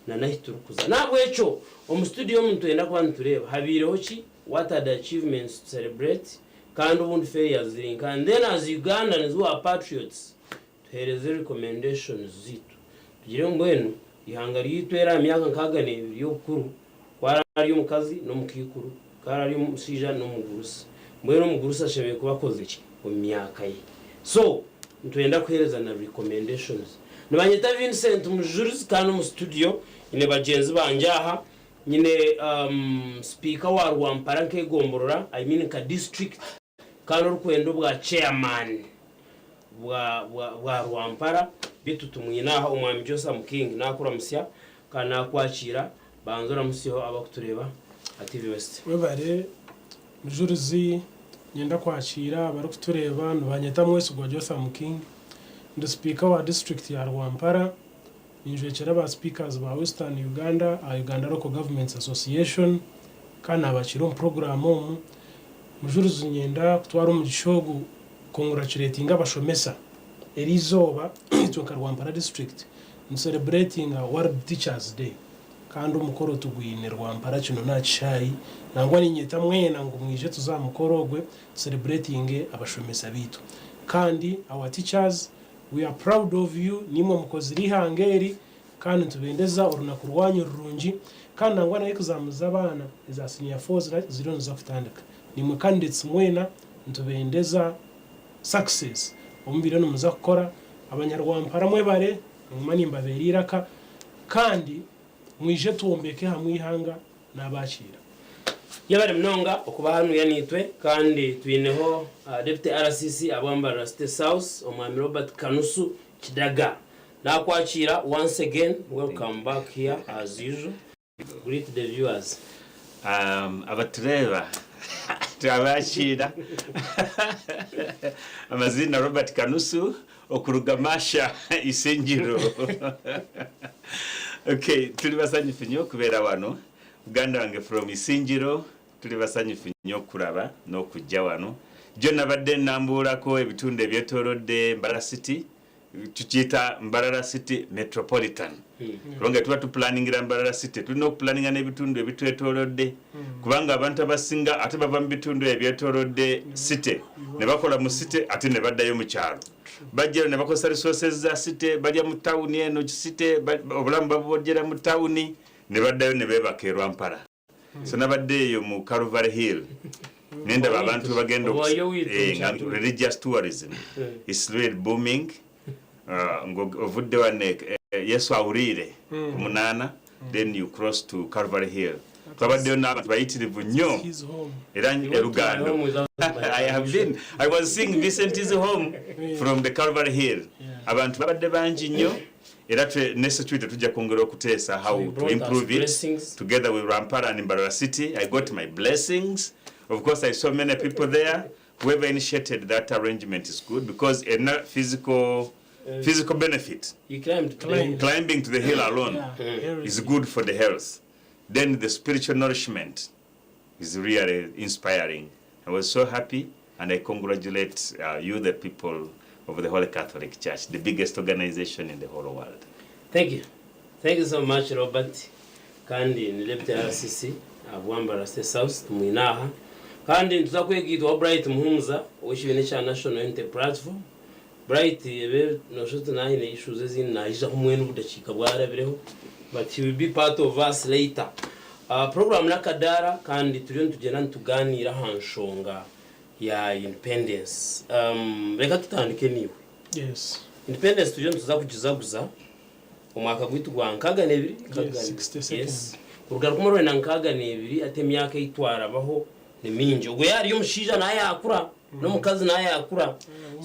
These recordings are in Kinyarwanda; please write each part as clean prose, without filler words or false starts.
na nahiturukuza nabwo echo omu studio muntu enda kuba ntureba habireho ki what are the achievements to celebrate kandi ubundi failures link and then as Ugandans who are patriots tuhereze recommendations zitu tugire mbwenu ihanga ryitwera myaka nkaga n'ebiri y'okuru kwara ari umukazi no mukikuru kara ari umusija no mugurusa mbwenu mugurusa ashebe kubakoze ki mu myaka ye so ntwenda kuhereza na recommendations nabanyita Vincent Mujurizi kandi mu studio ine bagenzi banjaha nyine speaker wa Rwampara nke gomborora I mean ka district kandi urukwendo bwa chairman bwa Rwampara bitutumwinaha umwami Jotham King nakura musya kana kwakira banzora musiho abakutureba ati West webare Mujurizi nyenda kwakira bari kutureba nubanyeta mwese gwa Jotham King the speaker wa district ya Rwampara injwekera ba speakers ba Western Uganda Uganda Local Governments Association kana abakiro program Mujurizi nyenda kutwara mu gishogo congratulating abashomesa Eriizooba ituka Rwampara district celebrating World Teachers Day kandi umukoro tugwine Rwampara kino nacishayi nangwa ninyeta mwena ngo mwije tuzamukorogwe celebrating abashomesa bitu kandi our teachers we are proud of you nimwe mukozi rihangeri kandi tubendeza urunaku rwanyu rurungi kandi nangwa nayo kuzamuza abana za senior force ziro za kutandika nimwe candidates mwena ntubendeza success ombire no muza gukora abanyarwampara mwe bare mumanimba beriraka kandi mwije tuombeke hamwe ihanga nabakira yabare mnonga okuba hanu yanitwe kandi twineho deputy RCC abambara State South omwami Robert Kanusu Kidaga nakwakira once again welcome back here as usual greet the viewers abatureba twabakira amazina Robert Kanusu okurugamasha isengiro okay tuli basanyifu nnyo kubera wano Uganda wange from isengiro tuli basanyifu nnyo kuraba n'okujja wano jo nabadde nambulako ebitunde byetorodde Mbarara City tukiita Mbarara City Metropolitan longa tuba tu planningira Mbarara City tulina okuplanninga n'ebitundu ebitwetorodde kubanga abantu abasinga ate bava mu bitundu ebyetorodde city ne bakola mu city ate ne baddayo mu kyalo bajjero ne bakozesa resources za city bajja mu town eno city obulamu babwogera mu town ne baddayo ne beebaka Rwampara so nabaddeeyo mu Calvary Hill nenda abantu bagenda religious tourism is really booming ovudde wane Yesu awulire kumunana then you cross to Calvary Hill twabaddeyo n'abantu bayitirivu nnyo era Lugando I was seeing Vincent is home from the Calvary Hill abantu babadde bangi nnyo era nesitwite tujja kwongera okuteesa how to improve it together with Rwampara and Mbarara City. I got my blessings. Of course, I saw many people there. Whoever initiated that arrangement is good because a physical benefit. You climbing to the hill alone is good for the health. Then the spiritual nourishment is really inspiring. I was so happy, and I congratulate you, the people of the Holy Catholic Church, the biggest organization in the whole world. Thank you. Thank you so much, Robert. Kandi ni Deputy RCC, Abwambara State South, Mwinaha. Kandi tuzakwegitwa Bright Muhumza, which is a national unity platform. Bright, no shoot na ine issues zin na ija kumwenu budachika bwarabireho, but he will be part of us later. Program na Akadaara kandi turiyo tugenda tuganira hanshonga ya independence. Reka tutandike niwe. Yes. Independence turiyo tuzakugizaguza umwaka gwitu gwa nkaga nebiri kaga. Yes. Urugar kumoro na nkaga nebiri ate myaka itwara baho ni minje. Ubwo yari yomushija na yakura no mukazi na yakura.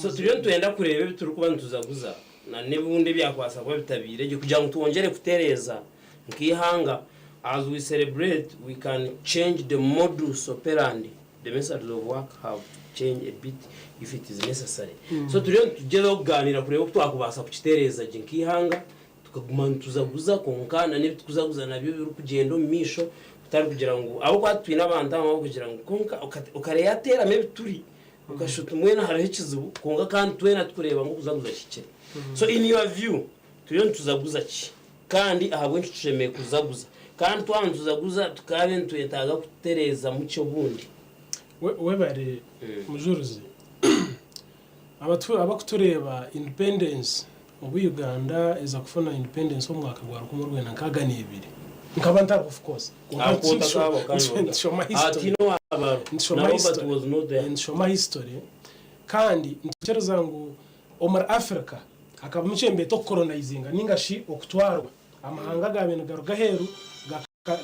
So turiyo tuenda kurebe bituri kuba tuzaguza. Na nebundi byakwasa kwa bitabire kugira ngo tuongere kutereza nkihanga. As we celebrate, we can change the modus operandi. The methods of work have changed a bit if it is necessary. So tujye kuganira kureba twakubasa kukitereza nkihanga tukagumana tuzaguza konkana ne tukuzaguza nabyo biri kugenda misho utari kugira ngo abo kwatwina abantu abo kugira ngo konka ukareyatera maybe turi ukashuta mwena hariho kizibu konka kandi twena tukureba ngo kuzaguza kike. So in your view tujye tuzaguza ki kandi ahabwe nshemeye kuzaguza kandi twanzuzaguza tukabe ntuyetaga kutereza mu cyo bundi we bari Mujurizi abakutureba independence mu Uganda iza kufuna independence mu mwaka gwa 2022 nkaba ntari of course nshoma history kandi ntacyo zangu Omar Africa akaba mucembe to colonizing ningashi okutwarwa amahanga gabintu garuga heru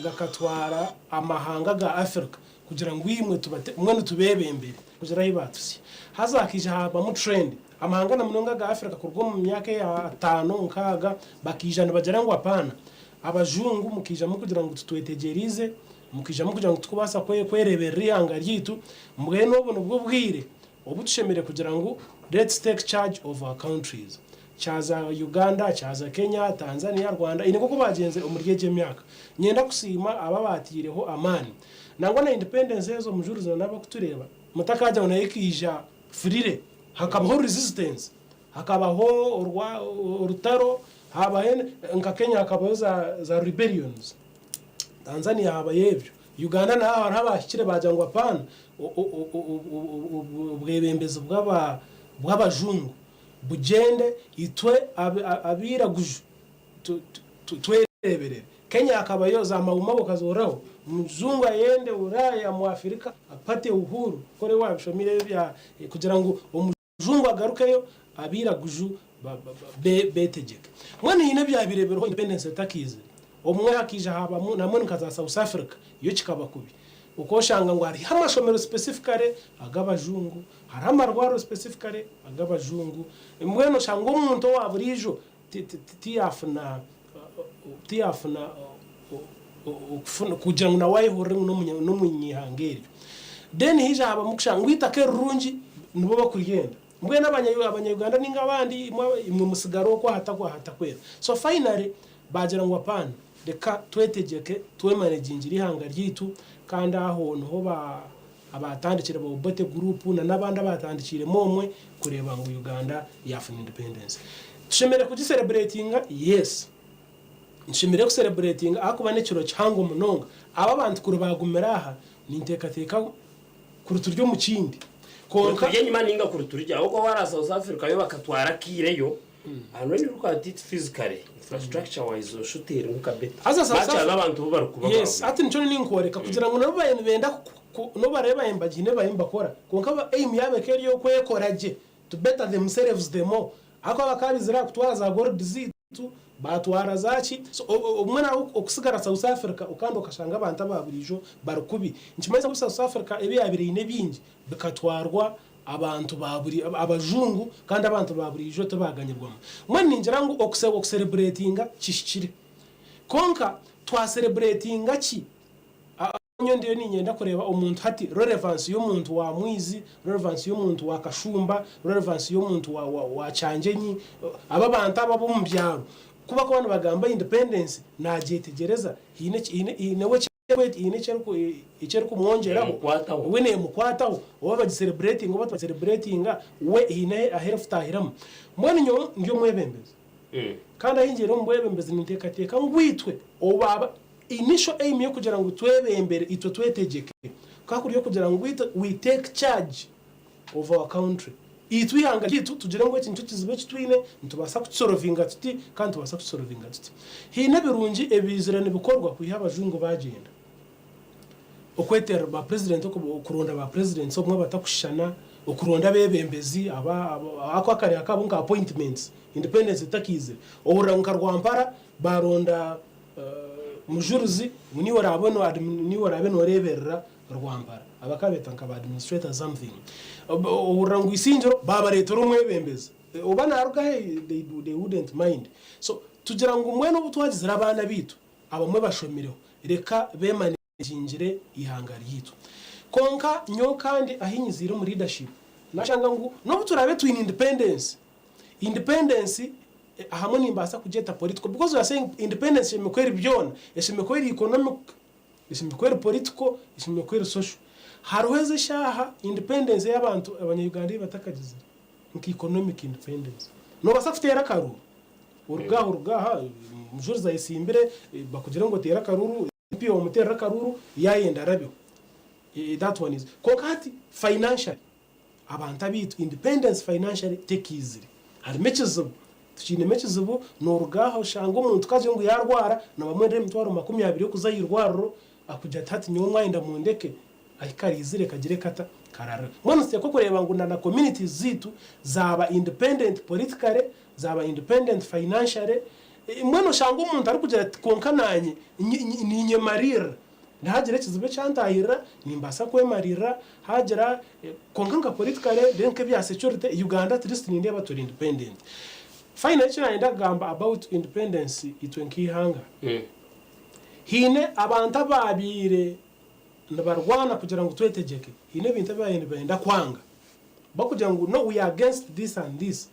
gakatwara amahanga ga Africa kugira ngo imwe tubate umwe tubebembere kugira hibatuse hazakije haba mu trend amahanga na munonga ga Africa kurwo mu myaka ya 5 nkaga bakijana bagera ngo apana abajungu mukija mu kugira ngo tutwetegerize mukija mu kugira ngo tukubasa kwerebera ihanga ryitu mbwe n'ubuntu bwo bwire obutushemere kugira ngo let's take charge of our countries chaza Uganda chaza Kenya Tanzania Rwanda ine koko bagenze umuryeje myaka nyenda kusima ababatireho amani nangwa na independence yezo Mujurizi nabo kutureba mutakajya unayikija frire hakabaho resistance hakabaho urutaro habaye nka Kenya hakabaho za rebellions Tanzania habayevyo Uganda na habashikire bajangwa pana ubwebembezi bw'abajungu bugende itwe abiraguju twereberere Kenya akabayo za mawumabo kazoraho muzungu ayende uraya mu Afrika apate uhuru kore wabishomire bya kugira ngo umuzungu agarukeyo abiraguju betegeka mwana hine bya birebero independence takize omwe hakija haba namwe nkaza South Africa iyo kikaba kubi ukoshanga ngo hari amashomero specifically agabajungu hari amarwaro specifically agabajungu mweno shango umuntu waburijo tiyafuna kugira ngo nawe hore no munyihangeri then hija haba mukushanga witake rungi nubo bakugenda mbwe n'abanya-Uganda n'ingabandi imwe musigaro ko hatakwera so finally bagira ngo apana reka twetegeke twemanagingire ihanga ryitu kandi aho no abatandikira bo bote group n'abandi abatandikire momwe kureba ngo Uganda yafuna independence tushemere kugicelebratinga yes nshimire ku celebrating akuba nekiro cyango munonga aba bantu kurubagumera aha nintekateka kuruturyo mu kindi konka yenyuma ninga kuruturyo ahubwo wara South Africa yo bakatwara kireyo and when you look at it physically infrastructure wise shuteri nkabeta bacha n'abantu barukuba yes ati nico ninkoreka kugira ngo nabo benda no bareba embagine bayimba kora konka aim yabe keriyo kwekoraje to better themselves the more ako bakabizira kutwaza gold zitu batwara zaki so umwana okusigara South Africa ukando kashanga abantu ababurijo barukubi nkimaze ku South Africa ebi yabiri ne bingi bikatwarwa abantu baburi abajungu kandi abantu baburijo tubaganyirwamo mwana ningira ngo okuselebratinga kishikire konka twa celebratinga ki nyo ndiyo ninyenda kureba umuntu hati relevance y'umuntu wa mwizi relevance y'umuntu wa kashumba relevance y'umuntu wa cyangenyi aba bantu aba mu byaro kuba ko abantu bagamba independence nagetegereza hine icyerko mwongeraho wene mukwataho oba celebrating oba celebrating we hine aherafutahiramo mbone nyo mwebembeza kandi ahingiro mwebembeza nintekateka ngwitwe obaba initial aim yo kugira ngo twebembere ito twetegeke kakuriyo kugira ngo we take charge of our country itwihanga gitu tugira ngo ikintu kizibe kitwine ntubasa kutsorovinga tuti kandi tubasa kutsorovinga tuti hine birungi ebizirane bikorwa kuyabajungu bagenda okwetera ba president okuronda ba president so mwa batakushana okuronda bebembezi ako akari akabunga appointments independence takize oburanka Rwampara baronda Mujurizi ni warabeno reberera Rwampara abakabeta nkaba administrator something urangu isinjiro baba leta rumwebembeza ubana aruga they wouldn't mind so tugira ngo umwene ubutwagizira abana bitu abamwe bashomireho reka bemanagingire ihanga ryitu konka nyo kandi ahinyizira mu leadership nashanga ngo no buturabe twine independence ahamwe nimbasa kugeta political because we are saying independence yemekwera byona yemekwera economic yemekwera political yemekwera social haruheze shaha independence y'abantu abanya-Uganda batakagize nki economic independence no basa kutera karu urugaha Mujurizi ayisimbire bakugira ngo tera karuru pio umutera karuru yayenda rabiho that one is kokati financial abantu abitu independence financially take easy hari mechezo tuchine mechezo no urugaho shango umuntu kaje ngo yarwara na bamwendere mutwaro 20 yo kuzayirwaro akuja tati nyomwa inda mu ndeke ayikarizire kagire kata karara mwana se ko kureba ngo na communities zitu zaba independent politically zaba independent financially mwana shango umuntu ari kugira konkananye ninye marira ntihagire kizibe cyantahira nimbasa kwemarira hagera konkanga politically denke bya security Uganda at least ninde baturi independent financial ndagamba about independence itwenkihanga hine abantu ababire nabarwana kugira ngo twetegeke hine bintu bayenda kwanga bakugira ngo no we are against this and this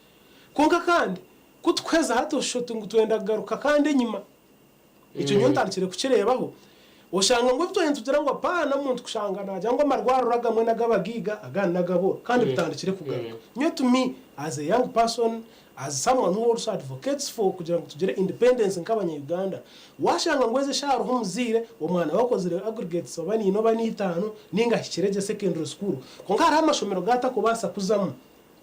konka kandi kutweza hato shoti ngo twenda garuka kandi nyima icyo nyontankire kukirebaho oshanga ngo bitwenye tugira ngo apana muntu kushanga najya ngo amarwaro ragamwe nagabagiga agana nagabo kandi bitandikire kugaruka nyo to me as a young person as someone who also advocates for kugira ngo tugire independence nk'abanya Uganda washanga ngweze sharo humuzire umwana wakozire aggregates abani no bani 5 ninga kireje secondary school konka hari amashomero gata kubasa kuzamo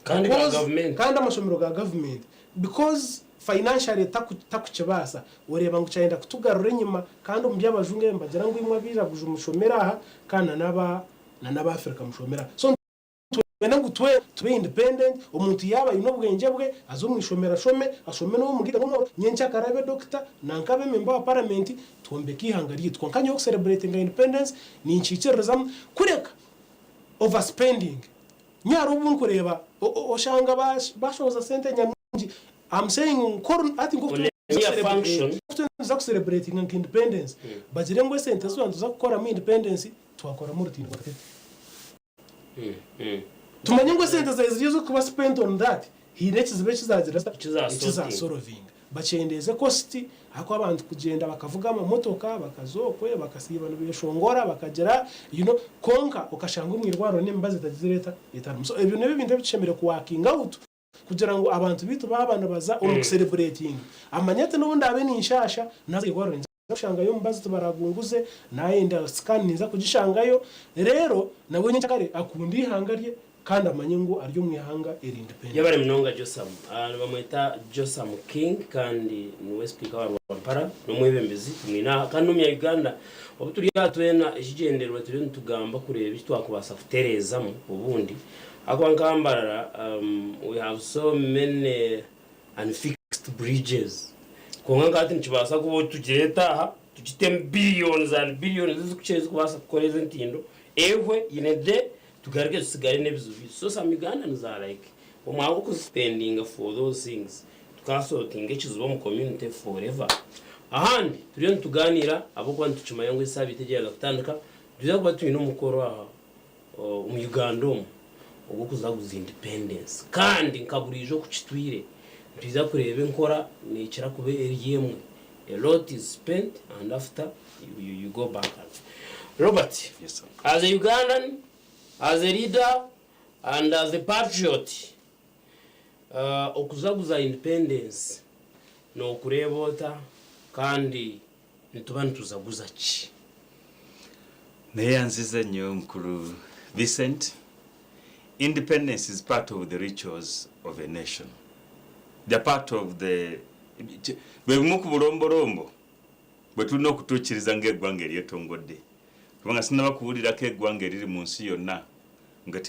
kandi government kandi amashomero ga government because financially takuchebasa ureba ngo cyenda kutugarura nyuma kandi umbyabajunge mbagira ngo imwe biraguje umushomera aha kana naba Africa mushomera so twena ngo tube independent umuntu yaba inobwenge bwe azumwishomera ashome no mugiga ngo nyencha karabe doctor nankabe member wa parliament tuombe kihanga ryitwa kanyo celebrating independence ni nchikireza kureka overspending nyaro bunkureba oshanga bashoza sente nyamungi I'm saying I think of celebrating independence bagire ngo sente zo ntuza gukora mu independence twakora mu rutini bakete tumanye ngo sente zazizo kuba spent on that hirekizibe kizagira solving bacendeze cost ako abantu kugenda bakavuga amamotoka bakazokwe bakasiba n'ibishongora bakagera konka ukashanga umwirwaro n'imbaze tagizireta itanu so ibyo n'ibindi bicemere ku working out kugira ngo abantu bitu babana baza celebrating amanyete n'ubundi abe ni inshasha nazo igwaro nzashangayo mbaze tubaragunguze nayenda scan niza kugishangayo rero nabonye cyakare akundi ihangariye kandi amanye ngo aryo mwihanga eri independent yabare mnonga Jotham bamwita Jotham King kandi ni speaker wa Rwampara no mwebembezi mwina kandi mu Uganda obuturi yatwena ikigenderwa turi ntugamba kureba twakubasa kuterezamo ubundi akwa Mbarara we have so many unfixed bridges konga ngati nchibasa kubo tugireta tugite billions and billions zikucheze kubasa kukoreza ntindo ehwe inede tugarage tusigare nebizubi so some Ugandans are like omwago ku spending for those things tukasorting ekizuba mu community forever ahandi turiyo tuganira abo kwa ntuchuma yangu isabi itegera gutandika tuza kuba turi no mukoro aha mu Uganda ubu kuzaguza independence kandi nkaburijo kuchitwire tuza kurebe nkora nikira kube eriyemwe a lot is spent and after you go back. Robert, yes sir. As a Ugandan, as a leader and as a patriot, okuzaguza independence no kurebota kandi nitubani tuzaguza ki neyanzize nyo mkuru Vincent. Independence is part of the rituals of a nation. They are part of the bemuku burombo bwetuno kutukiriza ngegwange lyetongodde kubanga sinaba kuwulira ke egwange liri mu nsi yonna nga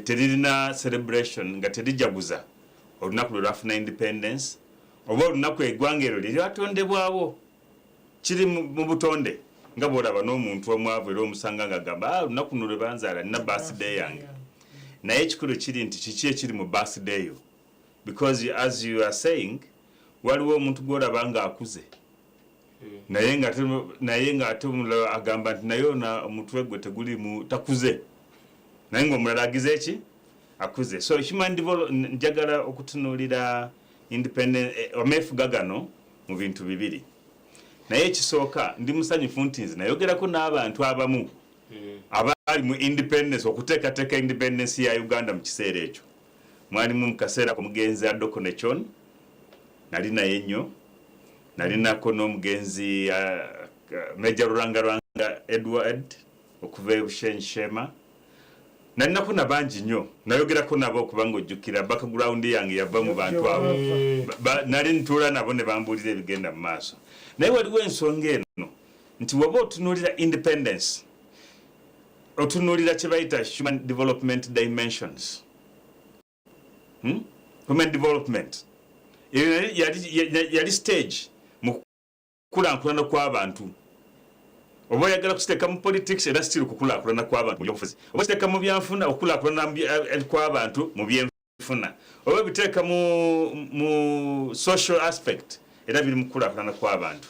terina celebration nga terijaguza olunaku lwafuna independence oba olunaku egwange lyo liri atondebwawo kiri mu butonde nga bwolaba n'omuntu omwavu era omusanga nga gamba olunaku luno lwe banzaala nina birthday yange naye ekikulu kiri nti kiki ekiri mu birthday yo because as you are saying waliwo omuntu gwolaba nga akuze naye nga ate omulala agamba nti naye na omutwe gwe teguli mu takuze naye ng'omulala agize eki akuze so human development njagala okutunuulira independent omefuga gano mu bintu bibiri naye ekisooka ndi musanyufu nti nze nayogerako n'abantu abamu abali mu independence okuteekateeka independence ya Uganda mu kiseera ekyo mwalimu mu kaseera ko mugenzi adoko nechon nali naye nnyo nalinako n'omugenzi Major Rwanga Edward okuva ebushenshema nalinako nabangi nnyo nayogerako nabo okubanga ojjukira background yange yava mu bantu abo nali ntuula nabo ne bambuulira ebigenda mu maaso naye waliwo ensonga eno nti waba otunuulira independence otunuulira kye bayita human development dimensions human development yali stage mu kukulaakulana kw'abantu oba oyagala kusiteeka mu politics era still kukulaakulana kw'abantu mu byobufuzi oba kiteeka mu byanfuna okukulaakulana kw'abantu mu byenfuna oba biteeka mu social aspect era biri mu kukulaakulana kw'abantu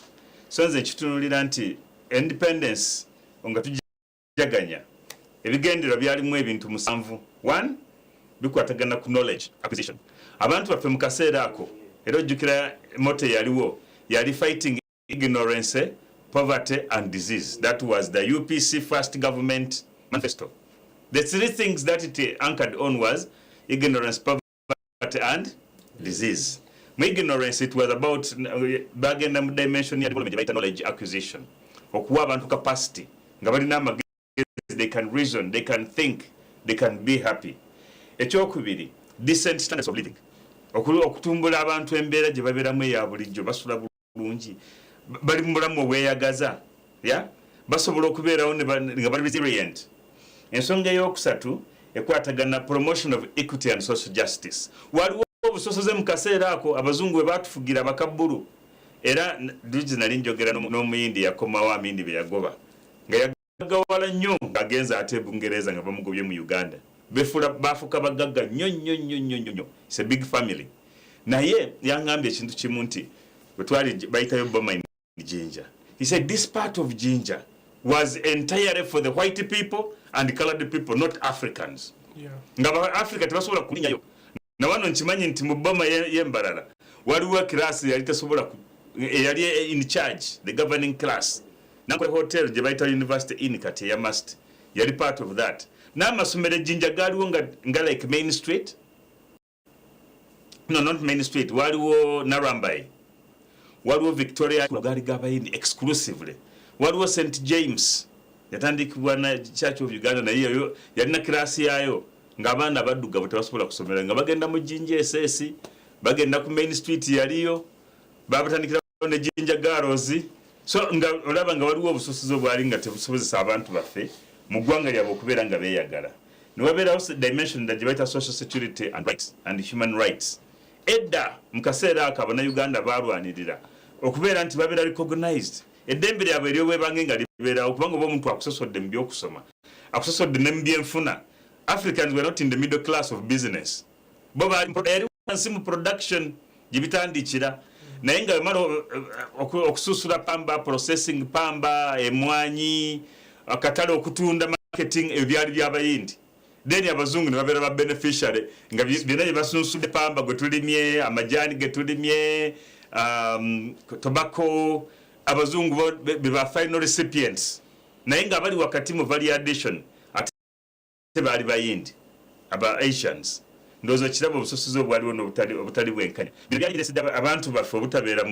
so nze nkitunuulira nti independence nga tujaganya ebigendera byalimu ebintu 7 1 bikwatagana ku knowledge acquisition abantu baffe mu kaseera ako era ojjukira moto yaliwo yali fighting ignorance poverty and disease. That was the UPC first government manifesto. The 3 things that it anchored on was ignorance, poverty and disease. My ignorance, it was about bargain dimension development, knowledge acquisition. Okuwa abantu capacity. They can reason, they can think, they can be happy. Ekyokubiri, decent standards of living. Okutumbula abantu embeera gye babeeramu eya bulijjo basula bulungi. Bali mulamu weeyagaza basobola okubeerawo nga bali resilient. Ensonga ey'okusatu ekwatagana promotion of equity and social justice. Waliwo obusosoze mu kaseera ako abazungu bwe baatufugira abakabbulu era duji nali njogera n'omuyindi yakomawo amindi be yagoba nga yagawala nnyo ng'agenza ate Bungereza nga bamugobye mu Uganda bafuka bagagga nnyo. It's a big family. Naye yangambye ekintu kimu nti bwe twali bayitayo boma Jinja. He said this part of Jinja was entirely for the white people and colored people, not Africans. Nga Africa tebasobola kulinyayo. Na wano nkimanyi nti mu boma y'Embarara waliwo class yali tasobola yali in charge, the governing class. Nankole hotel gye bayita University Inn kati ya must yali part of that. N'amasomero Jinja galiwo nga like Main Street. No, not Main Street. Waliwo Narambai. Waliwo Victoria gali gabayindi exclusively. Waliwo St James yatandikibwa na Church of Uganda na hiyo yalina kirasi yayo ng'abaana badduga butabasobola kusomera nga bagenda mu Jinja SS bagenda ku Main Street yaliyo babatandikira ne Jinja Girls so nga olaba nga waliwo obusosozo bwali nga tebusobozesa abantu baffe mu ggwanga lyabwe okubeera nga beeyagala ne wabeerawo dimension that gibaita social security and rights and human rights. Edda mu kaseera ako Abannayuganda baalwanirira okubeera nti babeera recognized eddembe lyabwe eryobwebange nga libeerawo kubanga oba omuntu akusosodde mu byokusoma akusosodde ne mu byenfuna. Africans were not in the middle class of business. Bo baali wansi mu production gye bitandikira naye nga bamala okususula pamba, processing pamba, emwanyi, akatale okutunda marketing ebyali by'abayindi. Then abazungu ne babeera ba beneficiary nga byonna bye basunsudde pamba gwe tulimye amajaani ge tulimye tobacco abazungu be ba final recipients naye nga bali wakati mu value addition ate baali bayindi aba Asians ndozo kirabo obusosozo bwaliwo n'obutali bwenkanya byaliresedde abantu baffe obutabeera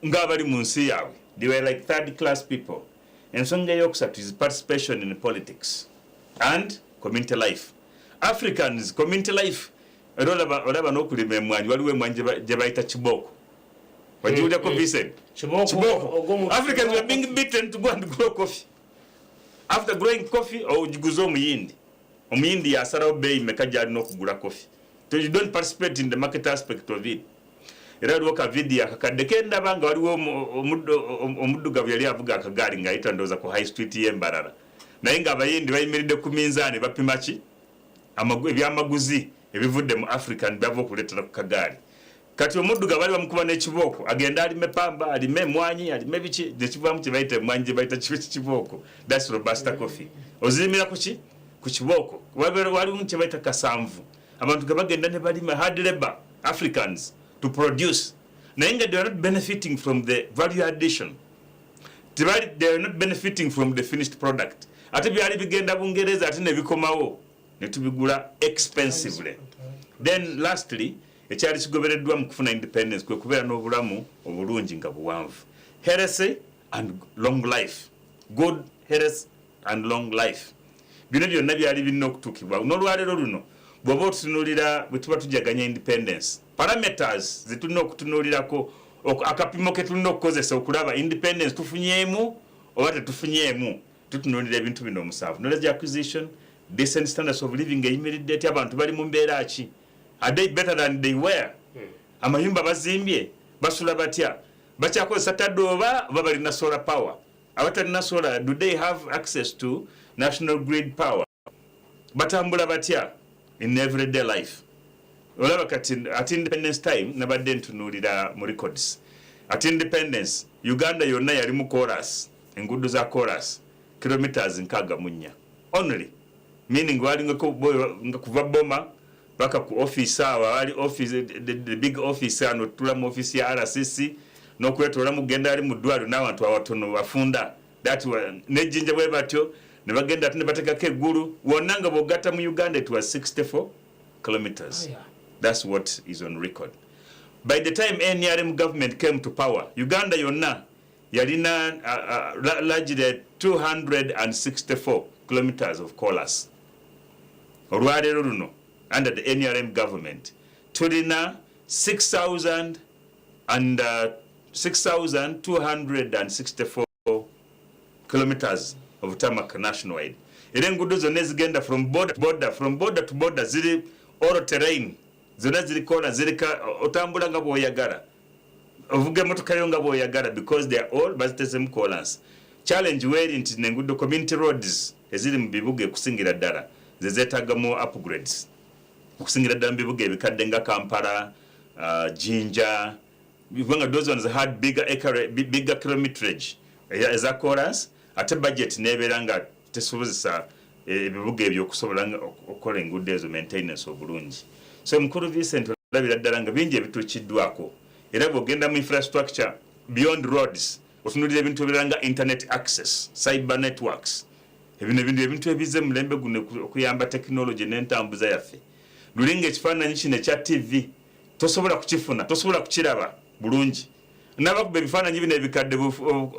nga bali mu nsi yaabwe. They were like third class people. Ensonga ey'okusatu is participation in politics and community life. Africans community life olaba n'okulima emwanyi waliwo emwanyi gye bayita kiboko wajiwulyako Vincent kiboko. Africans were being beaten to go and grow coffee. After growing coffee ogiguza omuyindi yasalawo beeyi meka gyalina okugula coffee. So you don't participate in the market aspect of it. Era waliwo ka video akakadde kendaba nga waliwo omuddugavu yali avuga akagaali ng'ayita ndowooza ku high street y'Embarara naye ng'abayindi bayimiridde ku minzaani bapima ki ebyamaguzi ebivudde mu African bava okuleetera ku kagaali. Kati omuddugavu bali bamukuba n'ekibooko agenda alime pamba alime emwanyi alime biki nekivaamu kye bayita emwanyi gye bayita kibooko. That's robusta coffee. Ozirimira ku kibooko waliwo kye bayita kasanvu abantu ge bagenda ne balima hard labor Africans to produce. Naye they are not benefiting from the value addition. They are not benefiting from the finished product. Ate byali bigenda Bungereza ate ne bikomawo ne tubigula expensively. Then lastly, ekyali kigobereddwa mu kufuna independence kwe kubeera n'obulamu obulungi nga buwanvu. Health and long life. Good health and long life. Bino byonna byali birina okutuukibwa. N'olwaleero luno bw'oba otutunuulira bwe tuba tujaganya independence, parameters ze tulina okutunuulirako, akapimo ke tulina okukozesa okulaba independence tufunyeemu oba tetufunyeemu, tutunuulira ebintu bino omusanvu. Knowledge acquisition, decent standards of living eyimiridde eti abantu bali mu mbeera ki? Are they better than they were? Amayumba bazimbye basula batya? Bakyakozesa tadde oba balina solar power? Abatalina solar, do they have access to national grid power? Batambula batya in everyday life? Olaba kati at independence time nabadde ntunuulira mu records. At independence Uganda yonna yali mu chorus, enguudo za chorus kilometers 64 only, meaning wali nga kuva Boma baka ku office awa wali office the big office ano tula mu office ya RCC n'okwetoola mugenda ali mu ddwaliro n'abantu abatono bafunda that nejjinja bwe batyo ne bagenda ate ne batekako eggulu wonna nga bw'ogatta mu Uganda it was 64 kilometers. That's what is on record. By the time NRM government came to power, Uganda yonna yalina largely 264 kilometers of coalers. Olwaleero luno under the NRM government tulina 6,264 kilometers of tarmac nationwide. Era enguudo zonna ezigenda from border to border ziri all terrain, zonna ziri kona zirika otambula nga bw'oyagala ovuga emmotoka yo nga bw'oyagala because they are all bazitezemu coalers. Challenge weri nti nenguudo community roads eziri mu bibuga okusingira ddala ze zeetaagamu upgrades okusingira ddala mu bibuga ebikadde nga Kampala, Jinja, kubanga those ones had bigger kilometrage eza coalers, ate budget nebeera nga tesobozesa ebibuga ebyo okusobola okukola enguudo ezo maintenance obulungi. So mukulu Vincent olabira ddala nga bingi ebituukiddwako, era bw'ogenda mu infrastructure beyond roads otunuulira ebintu ebirala nga internet access, cyber networks, ebintu ebize mu mulembe guno okuyamba technology n'entambuza yaffe. Lulinga ekifaananyi kino ekya TV tosobola kukifuna, tosobola kukiraba bulungi. N'abakuba ebifaananyi bino ebikadde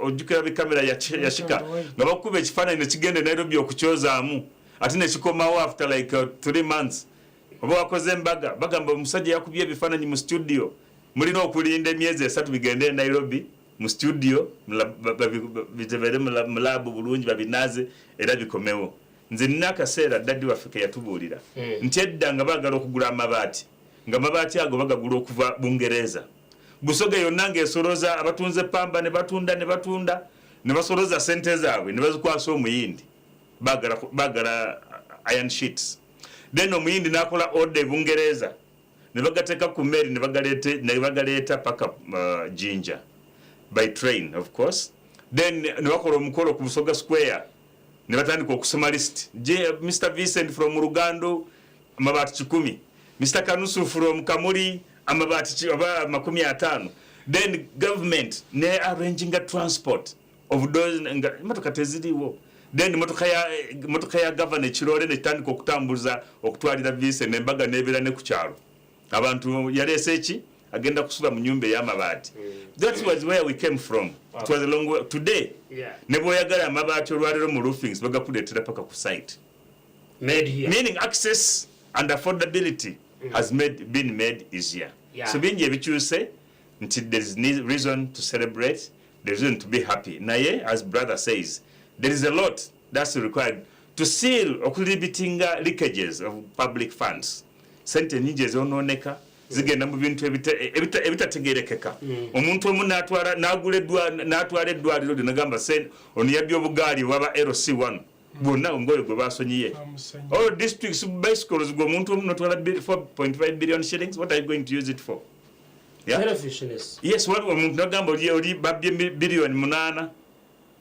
ojjukira bikamera yashika nga bakuba ekifaananyi ne kigenda Nairobi okukyozaamu ate ne kikomawo after like 3 months. Oba wakoze embaga bagamba omusajja yakubye ebifaananyi mu studio, mulina okulinda emyezi 3 bigende Nairobi mu studio bitebere mu lab bulungi babinaze era bikomewo. Nze nina akaseera daddi waffe ke yatubuulira nti edda nga baagala okugula amabaati nga amabaati ago bagagula okuva Bungereza. Busoga yonna ng'esoloza abatunze pamba ne batunda ne basoloza sente zaabwe ne bazikwasa omuyindi baagala iron sheets. Then omuyindi n'akola order Bungereza ne bagateeka ku meri ne bagaleeta paka Jinja by train of course. Then ne bakola omukolo ku Busoga Square ne batandika okusoma list. Mr. Vincent from Rugando amabaati 10, Mr. Kanusu from Kamuli amabaati aba 50. Then government ne arranging a transport of those motoka teziriwo. Then motoka ya governor kirole ne tandika okutambuza okutwalira Vincent nembaga nebera ne ku kyalo. Abantu yalese eki agenda kusula mu nyumba y'amabaati. That was where we came from. It was a long way. Today, ne boyagala amabaati olwalero mu roofings bagakuleetera paka ku site. Made here. Meaning access and affordability has been made easier. So bingi ebikyuse nti there is reason to celebrate, there is reason to be happy. Naye, as brother says, there is a lot that's required to seal okulibitinga leakages of public funds. Sente nyingi ezonooneka zigenda mu bintu ebitategeerekeka. Omuntu omu n'atwala eddwaliro linagamba ono yabbye obugaali waba LC1 bwonna ngoyo gwe basonyiye. All districts bicycles gwe omuntu omu n'otwala 4.5 billion shillings. What are you going to use it for? Selfishness. Yes, omuntu n'agamba oli babbye billion 8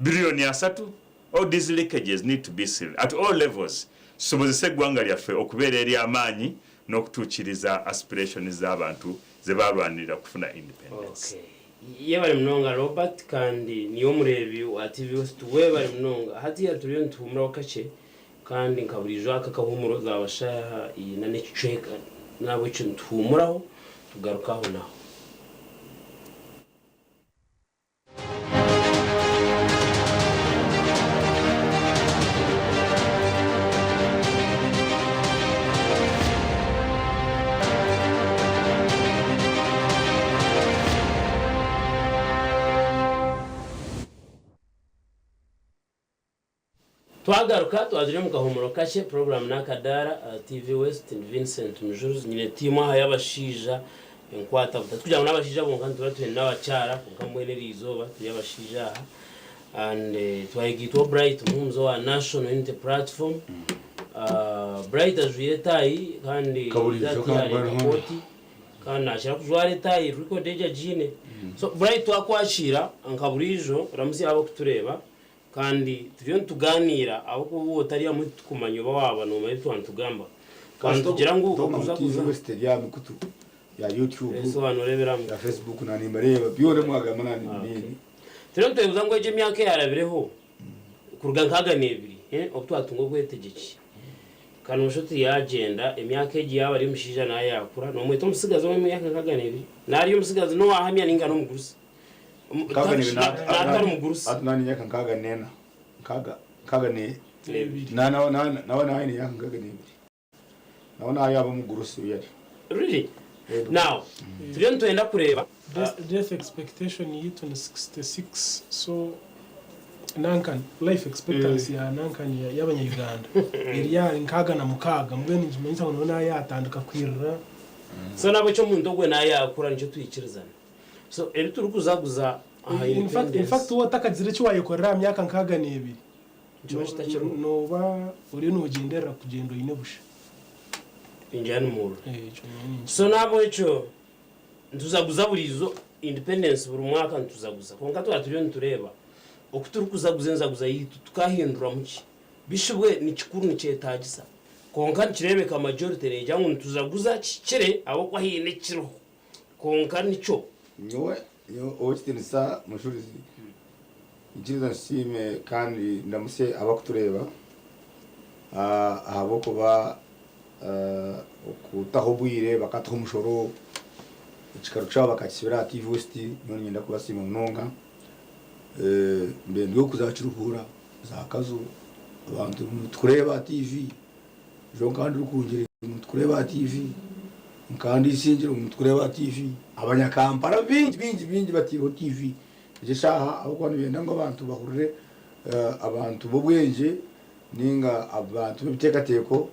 billion 3. All these leakages need to be sealed at all levels. Sobozese eggwanga lyaffe okubeera eri amaanyi n'okutuukiriza aspirations z'abantu ze balwanirira kufuna independence. Yebali mnonga Robert kandi niyo murebi wa TV West webali mnonga hati yatuliyo ntumura wakache kandi nkabulijwa akakahumuro za abashaya na neccheka nabo cyo ntumuraho tugarukaho naho. Twagaruka twazire mu gahumuro kashe program na Akadaara TV West Vincent Mujurizi nyine timu y'abashija enkwata kugira ngo n'abashija bonka tubatwe n'abacyara Kamwenge Eriizooba y'abashija and twayigitwa Bright mumzo wa National Unity Platform Bright azwire tayi kandi koti kandi ashira kujware tayi record eja jine so Bright twakwashira ankaburijo ramusi abo kutureba kandi turiyo tuganira abo kubo tari amuti kumanyoba waba no muri twantugamba kandi tugira ngo uza kuza ya mikutu ya YouTube eso banorebera mu ya Facebook na nimbareba byore mwagama nani nini turiyo tubuza ngo eje myaka yarabireho kuruga nkaga nebiri obtwatungo kwetegeki Kanusu ya agenda emyaka eji yaba ari mushija na yakura no mwito musigazo mu myaka nkaga nebiri nari musigazo no wahamya ninga no mugurusi kaga mugurusi atnani nyaka kaga nena kaga ne na ni yaka kaga ne na yaba mugurusi yari really now turiyo tuenda kureba death expectation yitu ni 66 so nankan life expectancy ya nankan y'abanya Uganda iriya nkaga na mukaga mbene njimenye ngo na yatanduka kwirira so nabo cyo muntu gwe na yakura nicyo tuyikirizana so eri turi kuzaguza in fact what takazire cyo wayikorera myaka nkaga nebiri no ba uri nugendera kugendo inebusha injana muru so nabo cyo ntuzaguza burizo independence buri mwaka ntuzaguza konka twaturiyo ntureba okuturi kuzaguza nzaguza yitu tukahindura muki bishubwe ni kikuru ni cyetagisa konka kirebeka majority reja ngo ntuzaguza kikire abo kwa hine kiro konka nico nyowe okitinisa Mujurizi ikiriza nshime kandi ndamuse abakutureba abo kuba okutahobwire bakataho umushoro ikikaru cyabo bakakibira TV West none ngenda kubasima munonga mbende yo kuzaciruhura zakazo abantu tureba TV jo kandi rukungire tureba TV kandi isinjira tureba TV abanyakampara bingi batiro TV jeshaha abo kwani benda ngo abantu bahurire abantu bobwenje ninga abantu bitekateko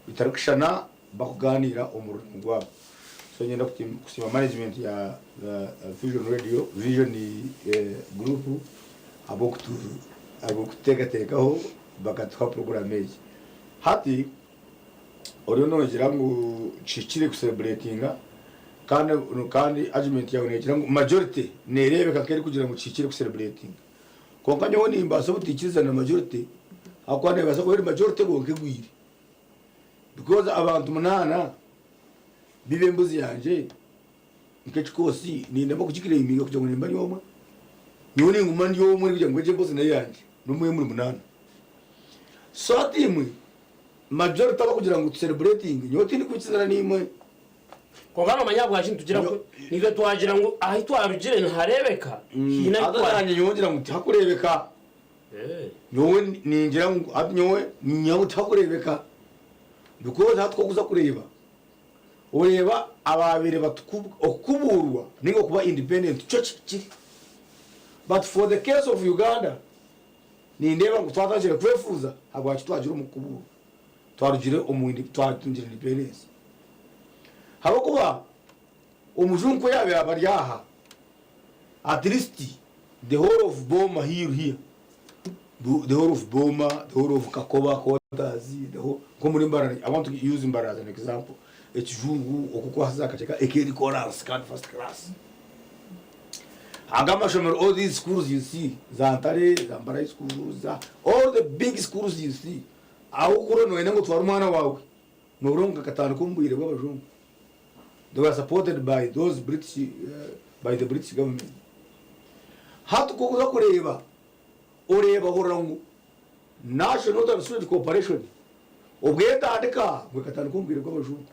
bitarukishana bakuganira umurimo gwabo so nyenda kusima management ya Vision Radio Vision group abo kutekatekaho bakatwa programmage hati oriyo nogira ngo cicire ku celebratinga kandi argument yawe negira ngo majority nerebe kakeri kugira ngo cicire ku celebrating konka nyo ni imbaso butikiriza na majority akwane basa ko majority gonke gwiri because abantu munana bibembuzi yanje nkekikosi ni ndamo kujikira imiga kugira ngo nimba nyomwe nyone nguma ndiyomwe kugira ngo je mbozi na yanje numwe muri munana so timwe majority aba kugira ngo celebrating nyoti ni kukizana nimwe konga manyabwa chintu tugira ko nive twagira ngo ahitwa abigire ntarebeka hina atanye nyongira ngo takurebeka nyowe ningira ngo abnyowe nyawo takurebeka because hatwo kuza kureba ureba ababire batukuburwa ningo kuba independent cyo kiri but for the case of Uganda ni ndeba ngo twatagire kwefuza abwacu twagira umukuburu twarugire umundi twatungira independence habo kuba umujunko yabe abaryaha at least the whole of Boma here the whole of Boma, the whole of Kakoba Kotazi, the whole komuri Mbarara. I want to use Mbarara as an example. Ekijungu okukwaza kacheka ekeri chorus can first class. Agama shomer all these schools you see, Zantare, Mbarara schools, all the big schools you see. Awukuro no enengo twarumana wawe. No ronga katanu kumbwire babajungu. They were supported by those British by the British government. Hatu kukuza kureba ureba horangu National Transport Corporation ubweta andika mwekatanu kumbwire kw'abajungu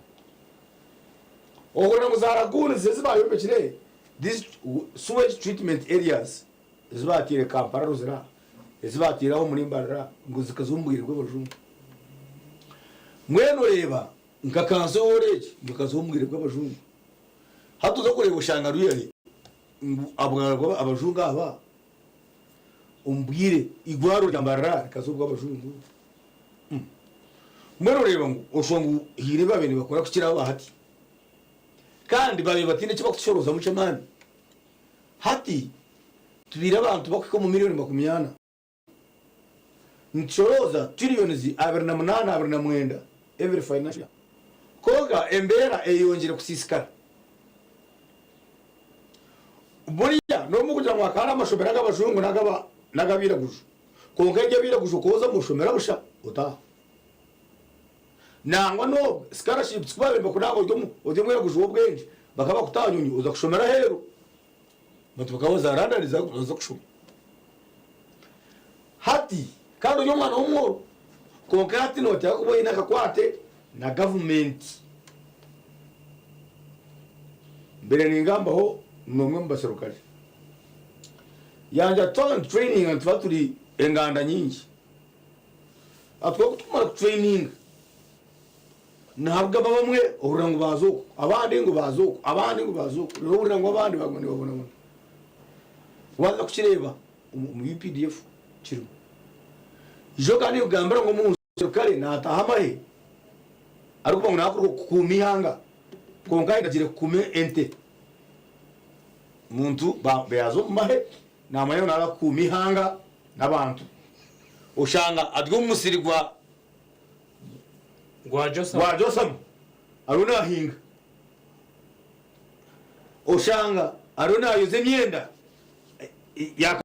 ohora muzaragune zibayombekire these sewage treatment areas zibatire Kampala ruzira zibatiraho muri Mbarara ngo zikazumburirwe abajungu mweno reba nkakanze oreje ngakazumburirwe abajungu hatuza kureba ushanga ruyari abagabo abajungu aba umbwire igwaro rya Mbarara kazubwa abajungu mweno reba ngo oshongu hire babene bakora kukira bahati kandi babe batinde kiba kushoroza mu chamani hati tubira abantu bakiko mu miliyoni 80 nchoroza trillions 28 every financial koga embera eyongere kusisikara buriya no mu kugira ngo akara amashobera y'abajungu nagabira gujo konga ijya bira gujo koza mushomera busha uta nangwa no scholarships kubabe bakunango ujye mwe gujo ubwenge bakaba kutanyunyu uza kushomera hero batu bakaboza randariza uza kushoma hati kandi uyo mwana w'umworo konka hati no takuboye nakakwate na government mbere ningambaho nomwe mbaserukali yanja talent training antwaturi enganda nyingi atwa kutumara training ntabwo bamwe urango bazuko abandi ngo bazuko abandi ngo bazuko urango abandi bagone babona waza kukireba mu UPDF kiri jo kandi ugambara ngo mu serukali natahamahe ariko ngo nakuru kumihanga konka ndagire kume ente muntu beyazo mahe namayo nara kumihanga nabantu ushanga adwo musirigwa gwa Jotham aruna hinga ushanga aruna yuze myenda ya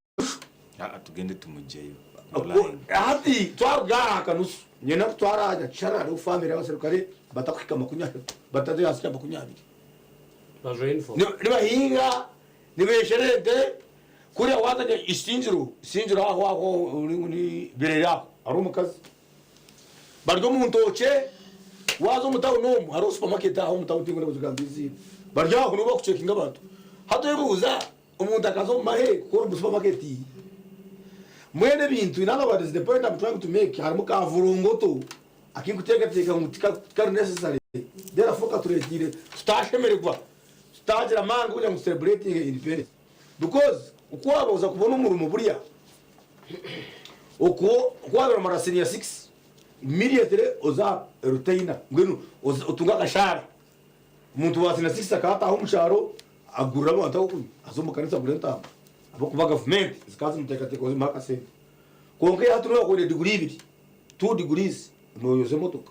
tugende tumujeyo hati twarga Kanusu nyena twaraja chara ro family y'abaserukare batakwika 20 bataje hasi 20 bajoinfo niba hinga nibesherete kuri wazanye isinjiro aho ni berera ari umukazi baryo mu ntoke wazo mutaho no hari supermarket aho mutaho tingo n'ubugambizi baryo aho no bakucekinga abantu hato yebuza umuntu akazo mahe ko mu supermarket mwene bintu inanga what is the point I'm trying to make harimo ka vurungoto akinguteka mutika kari necessary therefore turetire tutashemererwa tutagira manga kugira ngo celebrating independence because ukwabo uza kubona umurumo buriya ukwabo mara senior 6 immediately uza rutaina ngwino utunga kashara umuntu wa senior 6 akata aho musharo agurira abantu aho azomukanisa burenta abo kuba government zikaza mutekateko zimaka se konke hatuno ko degree 2 degrees no yoze motoka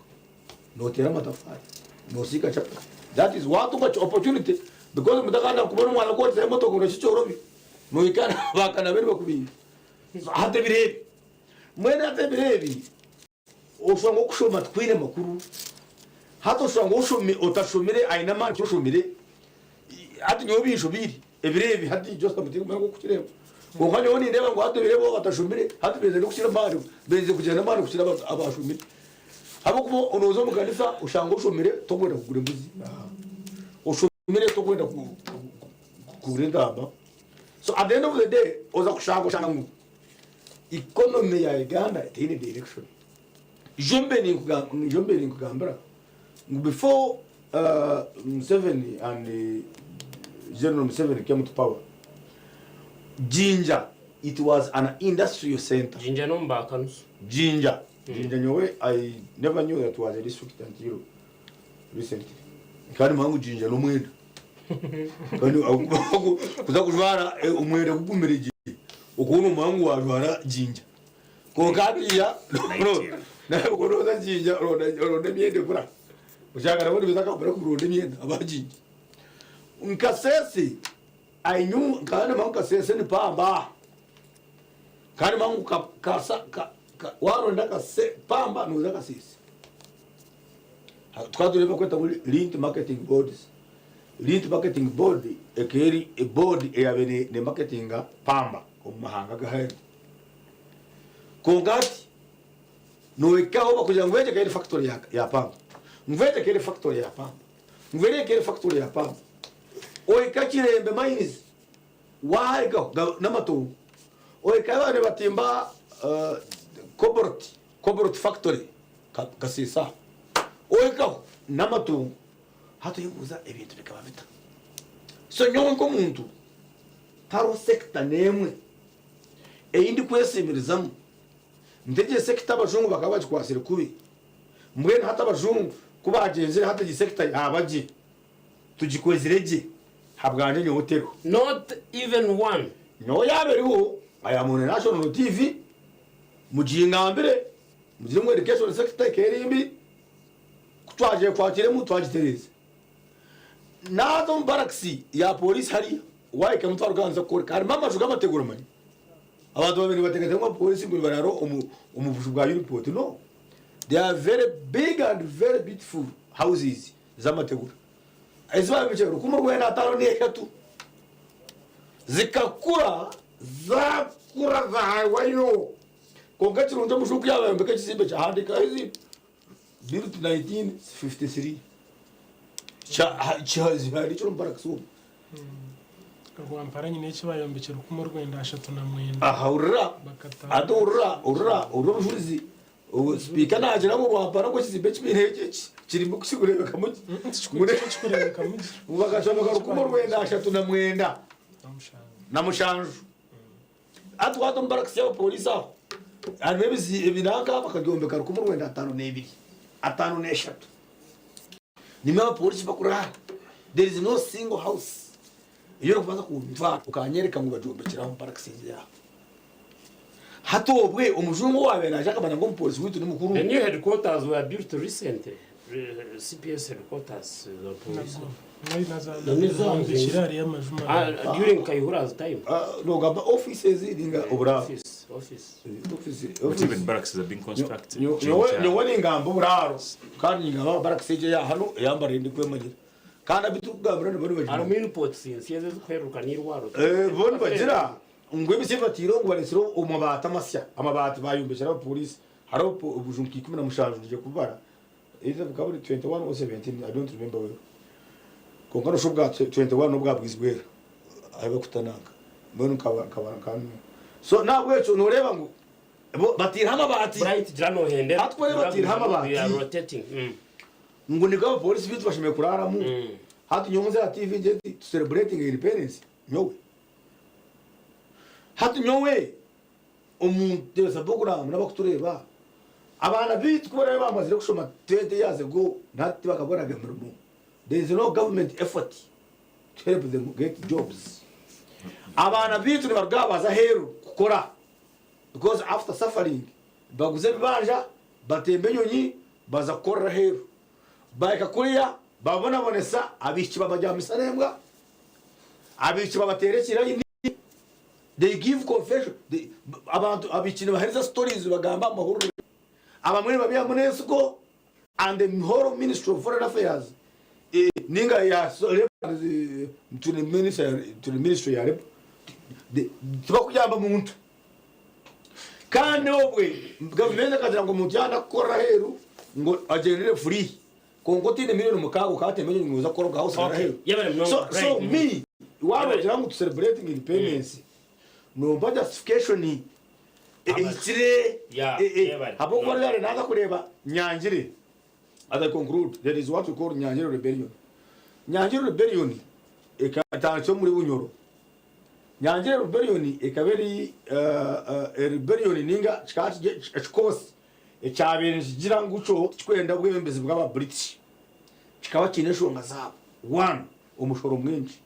no tera matafari no sika chapa that is what too much opportunity because mutakanda kubona mwana ko tera motoka no chichorobi no ikana bakana beri bakubiri hate birebi mwene hate birebi ushobora ngo kushoma twine makuru hato ushobora ngo ushome utashomire aina man ushomire hati nyobisho biri ebirebi hati Jotham mutima ngo kukireba ngo kanye woni ndeba ngo hati birebo batashomire hati beze no kushira mari beze kujana mari kushira abashomire abo kubo unozo mukanisa ushanga ushomire togwenda kugura mbuzi ushomire togwenda kugura ndaba. So at the end of the day oza kushanga ngo economy ya Uganda in direction jombe ni kugambara before Museveni and General Museveni came to power, Jinja, it was an industrial center. Jinja no Kanusu. Jinja nyowe, I never knew that it was a district until recently. Kani mangu Jinja no mwenda. Kani kuza kujwara umwenda kukumiriji. Ukuno mangu wajwara Jinja. Ko katiya na kuroza Jinja ronde myende kura. Ushaka nabone bizaka kubera kuronde myenda abajinja. Nkasese I knew kana mangu kasese ni pamba. Kana mangu kasa waro ndaka se pamba no zaka sisi. Tukadureba kweta lint marketing boards. Lint marketing board ekeri a board eyabene ne marketinga pamba omahanga gahari. Kongati no ikaho bakugira ngo wete kere factory ya pamba. Mvete kere factory ya pamba. ngwere kere factory ya pam oika kirembe mines waiga namato oika bane batimba cobalt factory kasisa oika namato hato yimbuza ebintu bikaba bita so nyonko muntu taro sector nemwe eyindi kwesimirizamo ndege sector abajungu bakaba bakwasira kubi mwene hata abajungu kubagenze hata gi sector abaje tugikwezirege habwanje nyo hotelo not even one no yaberiho aya National TV mujingambire mugire mu education sector kerimbi kutwaje kwakire mu twagitereze nazo mbaraksi ya police hari waike mutwaro ganza kore kari mama juga amateguro mani abantu babiri bategetse ngo police ngo bararo umubushu bwa report no they are very big and very beautiful houses zamateguro eziba bice rukumo rwena ataro ni ekatu zikakura zakura zawayo konga kirunje mushuku yawe mbeke kisimbe cyandika izi built 1953 chazi hari cyo mbaraksi Rwampara nyine kibayombekera ukumo rwenda 3 aha urra Mujurizi speaker nagira mu Rwampara ngo kizibe kibireke kirimo kusigureka mu kurebeka mu ubagashaka rukumo rwenda 3 namushanju atwato mbaraksi ya polisi aho abebizi ebinanga bakagyombeka rukumo rwenda 5 n'eshatu nimba polisi bakura there is no single house iyo kubanza kumva ukanyereka ngo bajombekera mu paraksi ya hatobwe umujungu wawe najaka bana ngo polisi witu ni mukuru the new headquarters were built recently CPS headquarters the police during Kayihura's time no gaba offices inga obra office What even barracks are being constructed? no wani ngambo buraro kandi ngaba baraks ya hano yambare ndi kwemagira kana bitugambira bari bagira alumin pots sinze kweruka nirwaro boni bagira ngwe bisifatiro ngo baresiro umabata masya amabati bayumbeshera police haro ubujunki 10 na mushanjuje kubara izo bukaburi 21 or 17 I don't remember well kongano shobwa 21 no bwabwizwera abe kutanaka mbona kabara kandi so nabwo cyo noreba ngo batira amabati bright jano hende atware batira amabati are rotating ngo ni gabo police bitu bashime kurara mu hatu nyonze ya TV je celebrating independence nyowe hatu nyowe umuntu sabogura n'abakutureba abana bitu kubera bamazire kushoma 20 years ago ntati bakabona gamirimo there is no government effort to help them get jobs abana bitu ni bargabaza hero kukora because after suffering baguze bibanja batembe nyonyi baza korra hero baika kuriya babona bonesa abichi babajamisa nembwa abichi babaterekira indi they give confession abantu abichi bahereza stories bagamba amahoro abamwe babiya munesuko and the whole ministry of foreign affairs ninga ya to the ministry ya tubakujamba muntu kandi obwe government akagira ngo muntu yana korra heru ngo agenere free kongo tine miliyoni mukago katemenya ngo zakoroga house arahe so me waba jangu to celebrating independence no but justification itire hapo kwa yale naza kureba nyanjire as I conclude there is what we call nyanjire rebellion ekatancho muri bunyoro nyanjire rebellion ekaberi rebellion ninga chikati chikosi ekyabere kigira nguco kikwenda bwembezi bw'aba British kikaba kinesho ngazabo 1 umushoro mwinshi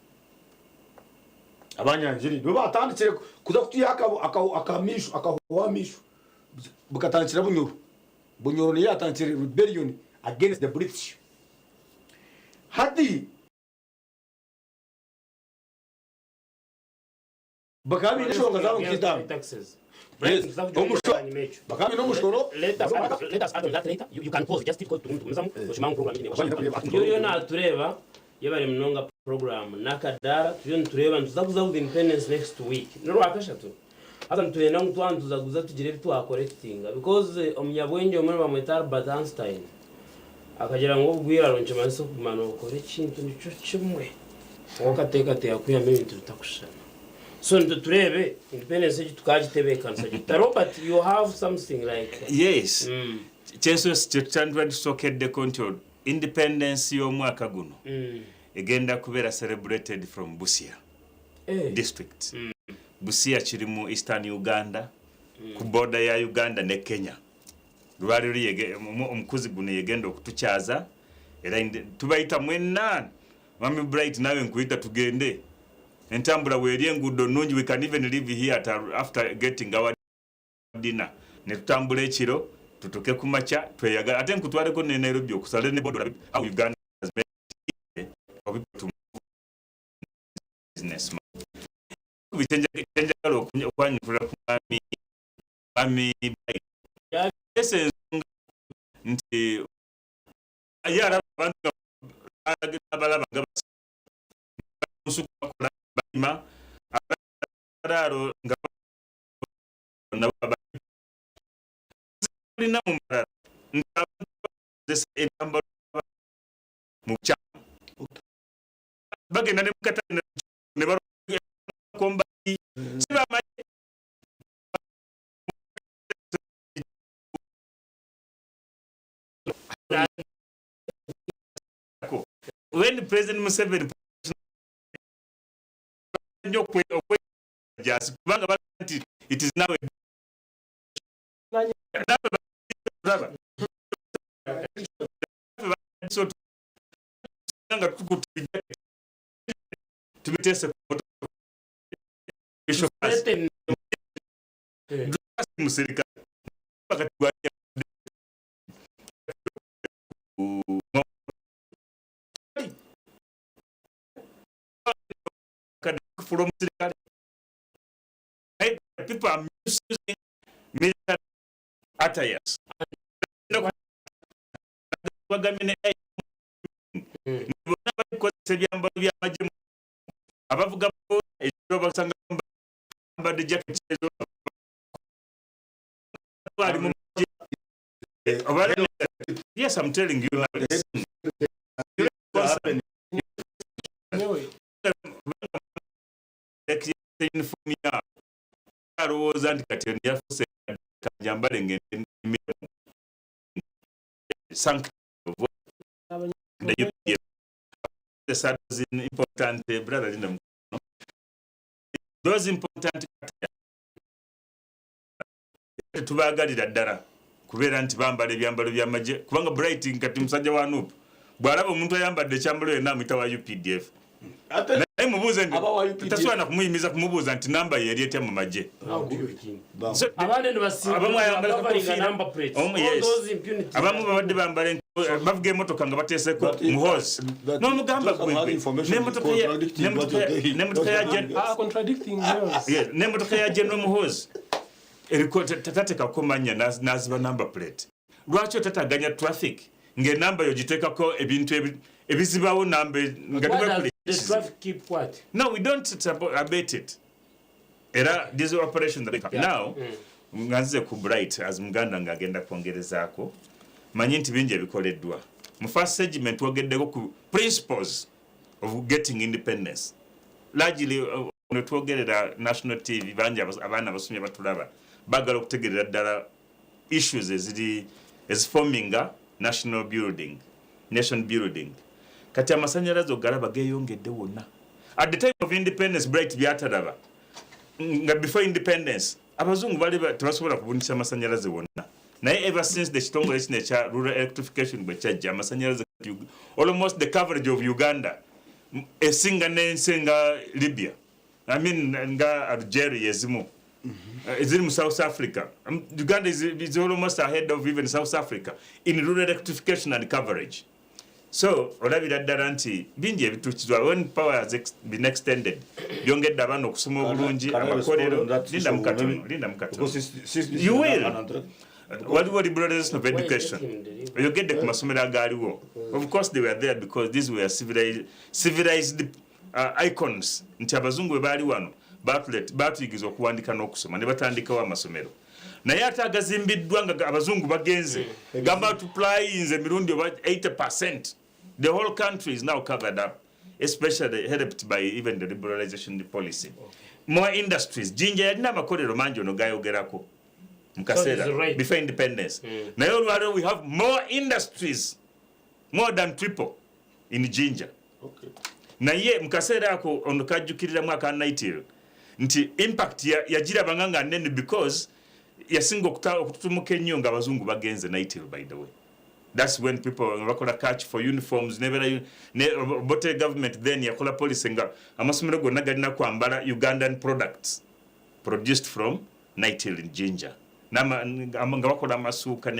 abanyanjiri bo batandikire kuza kutiyaka akahwamisho bukatandikira bunyoro ni yatandikire rebellion against the British hadi bakabi nesho ngazabo kitamo taxes bakami no mushoro let us add on that later you can pause just because tumezamu kushimangu program yo na tureba yabari mnonga program nakadara tuyo tureba ntuzakuza with independence next week nero akashatu hata ntuyenda ntuzaguza tugire twa correcting because omnyabwenge omwe bamwetar but Einstein akagira ngo ubwiraro nkimanise kumana ukore ikintu nico kimwe okatekate yakuyamo ibintu bitakushana so turebe independence tukagitebekanisa gitaro but you have something like yes cheso standard sokedde control independence y'omwaka guno egenda kubera celebrated from Busia district Busia kiri mu Eastern Uganda ku border ya Uganda ne Kenya lwali liyege omukozi guno yegenda okutukyaza era tubayita mwenna mami bright nawe nkuita tugende entambula weri engudo nungi we can even live here after getting our dinner ne tutambula ekiro tutuke kumacha tweyaga ate nkutwaleko ne Nairobi okusale ne border how Uganda has made to business kubitenja okwanyukula ku mami ya ese nti ayara abantu abalaba ngabasukola bima araro ngaba lina mu Mbarara ndaba mu Chamuka bagenda ne mukata ne baro komba siba when President Museveni just it is now so to be tested from people are misusing military attires. Yes, I'm telling you now. Important brother in them. Those important tubagalira ddala kubeera nti bambala ebyambalo by'amagye kubanga bright nkati musajja wa nup bw'alaba omuntu ayambadde ekyambalo yenna amuyita wa UPDF naye mubuuze nti tasobola kumuyimiza kumubuuza nti namba ye eri etya mu magye abamu babadde bambala bavuga emmotoka nga bateeseko muhoozi n'omugamba n'emmotoka ya General Muhoozi eriko tatateka manya naziba number plate lwaki otataganya traffic ng'enamba yo giteekako ebintu ebizibawo namba the traffic keep what? No, we don't abate it. Era this operation that now nganze ku bright as muganda ngagenda kwongerezaako manyi nti bingi ebikoleddwa mu first segment wageddeko ku principles of getting independence largely netwogerera national TV bangi abaana basomye batulaba bagala okutegerera ddala issues as forming a nation building kati amasanyalaze ogalaba geeyongedde wonna at the time of independence bright byatalaba nga before independence abazungu bali tebasobola kubunisa amasanyalaze wonna naye ever since the kitongole kino ekya rural electrification bwe kyajja amasanyalaze almost the coverage of Uganda esinga n'ensenga Libya I mean nga Algeria ezimu eziri mu South Africa Uganda is almost ahead of even South Africa in rural electrification and coverage. So olabira ddala nti bingi ebitukizwa when power has been extended byongedde abaana okusoma obulungi abakolero linda mukatono you will waliwo liberalization of education oyogedde ku masomero agaaliwo of course they were there because these were civilized icons nti abazungu bwe baali wano batuyigiza okuwandika n'okusoma ne batandikawo amasomero naye ate agazimbiddwa nga abazungu bagenze gamba tuplyinze emirundi oba 80%. The whole country is now covered up, especially helped by even the liberalization policy. More industries. Jinja yalina amakolero mangi ono gayogerako mukaseera before independence. Naye olwaleero we have more industries, more than triple in Jinja. Naye mukaseera ako ono kajjukirira mwaka 90 nti impact yagirabanga nga nnene because yasinga okututumuka ennyo nga abazungu bagenze 90 by the way. That's when people wakola catch for uniforms bote government then yakola policy nga amasomero gonna galina kwambala Ugandan products produced from Nitel in Jinja nga wakola amasuuka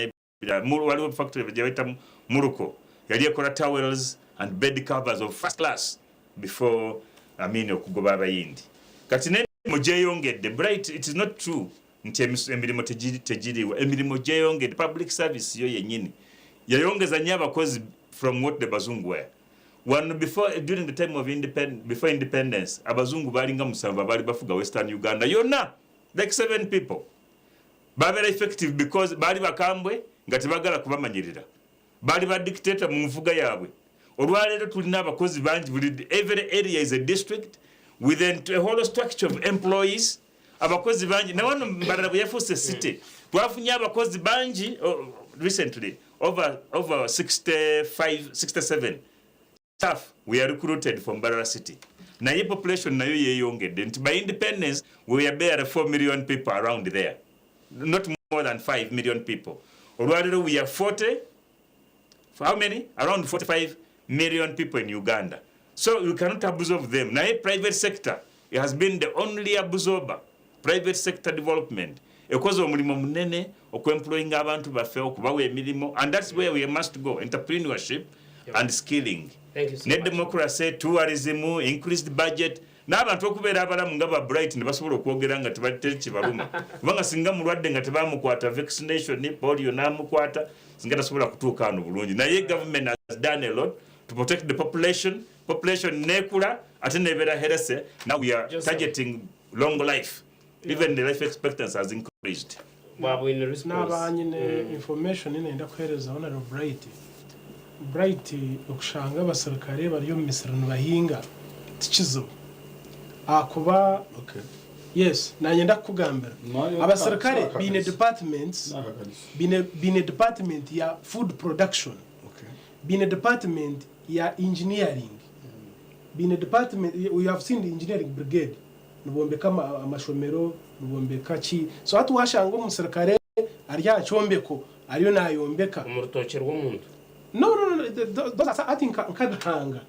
waliwo factory gyaweta Muruko yali ekola towels and bed covers of first class before okugoba abayindi kati n'emirimu gyeyongedde bright. It is not true nti emirimu tegiriwo. Emirimu gyeyongedde. Public service yo yennyini yayongeza nnyo abakozi from what the bazungu were. During the time of before independence abazungu balinga 7 bali bafuga Western Uganda yonna like 7 people. Babeera effective because bali bakambwe nga tebagala kubamanyirira. Bali ba dictator mu nfuga yaabwe. Olwaleero tulina abakozi bangi. Every area is a district with a whole structure of employees. Abakozi bangi na wano Mbarara bwe yafuuse city twafunye abakozi bangi recently over 67 staff we are recruited from Mbarara city. Naye population nayo yeyongedde nti by independence we are bare 4 million people around there, not more than 5 million people. Olwaleero we are 40, how many? Around 45 million people in Uganda. So you cannot absorb them. Naye private sector, it has been the only absorber. Private sector development ekoze omulimo munene okuemploying abantu baffe okubawa emirimu, and that's where we must go. Entrepreneurship and skilling. Ne democracy, tourism, increased budget. N'abantu okubeera abalamu nga ba bright ne basobola okwogera nga tebateri kibaluma kubanga singa mulwadde nga tebamukwata vaccination polio n'amukwata singa tasobola kutuuka wano bulungi. Naye government has done a lot to protect the population nekula ate nebeera herese. Now we are targeting long life. Even the life expectancy has increased. N'abanyine information nenda kuhereza honorable bright okushanga abasirikare bari mu misirano bahinga tikizo akuba yes nanyenda kugambira abasirikare bine departments bine department ya food production bine department ya engineering bine department we have seen the engineering brigade nubombeka amashomero nubombeka ki so hatu washanga umusirikare ari yachombeko ariyo nayombeka umurutoke rw'umuntu. No, those are, I think, Akadaara.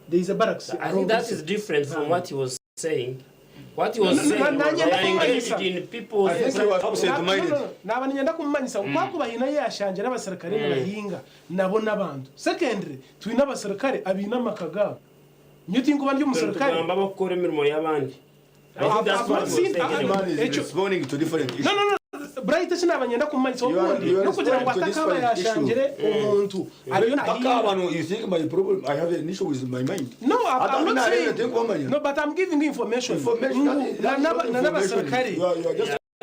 There is a barracks. I think that is different from what he was saying. What he was saying was they are engaged in people's... I think he was absent-minded. N'abanyenda kumanyisa ukwako bahina yashanje n'abasirikare n'abahinga nabo n'abantu. Secondly, twina abasirikare abina makagabo. Nyuti ngo bandi umusirikare. Tugamba bakora imirimo y'abandi. I think that's what he was saying. Man is responding to different issues. No. Bright is n'abanyenda kumanyisa ubundi no kugira ngo atakaba yashanjire umuntu ariyo nahinga. You think my problem, I have an issue with my mind. No, I'm not saying. No, but I'm giving you information.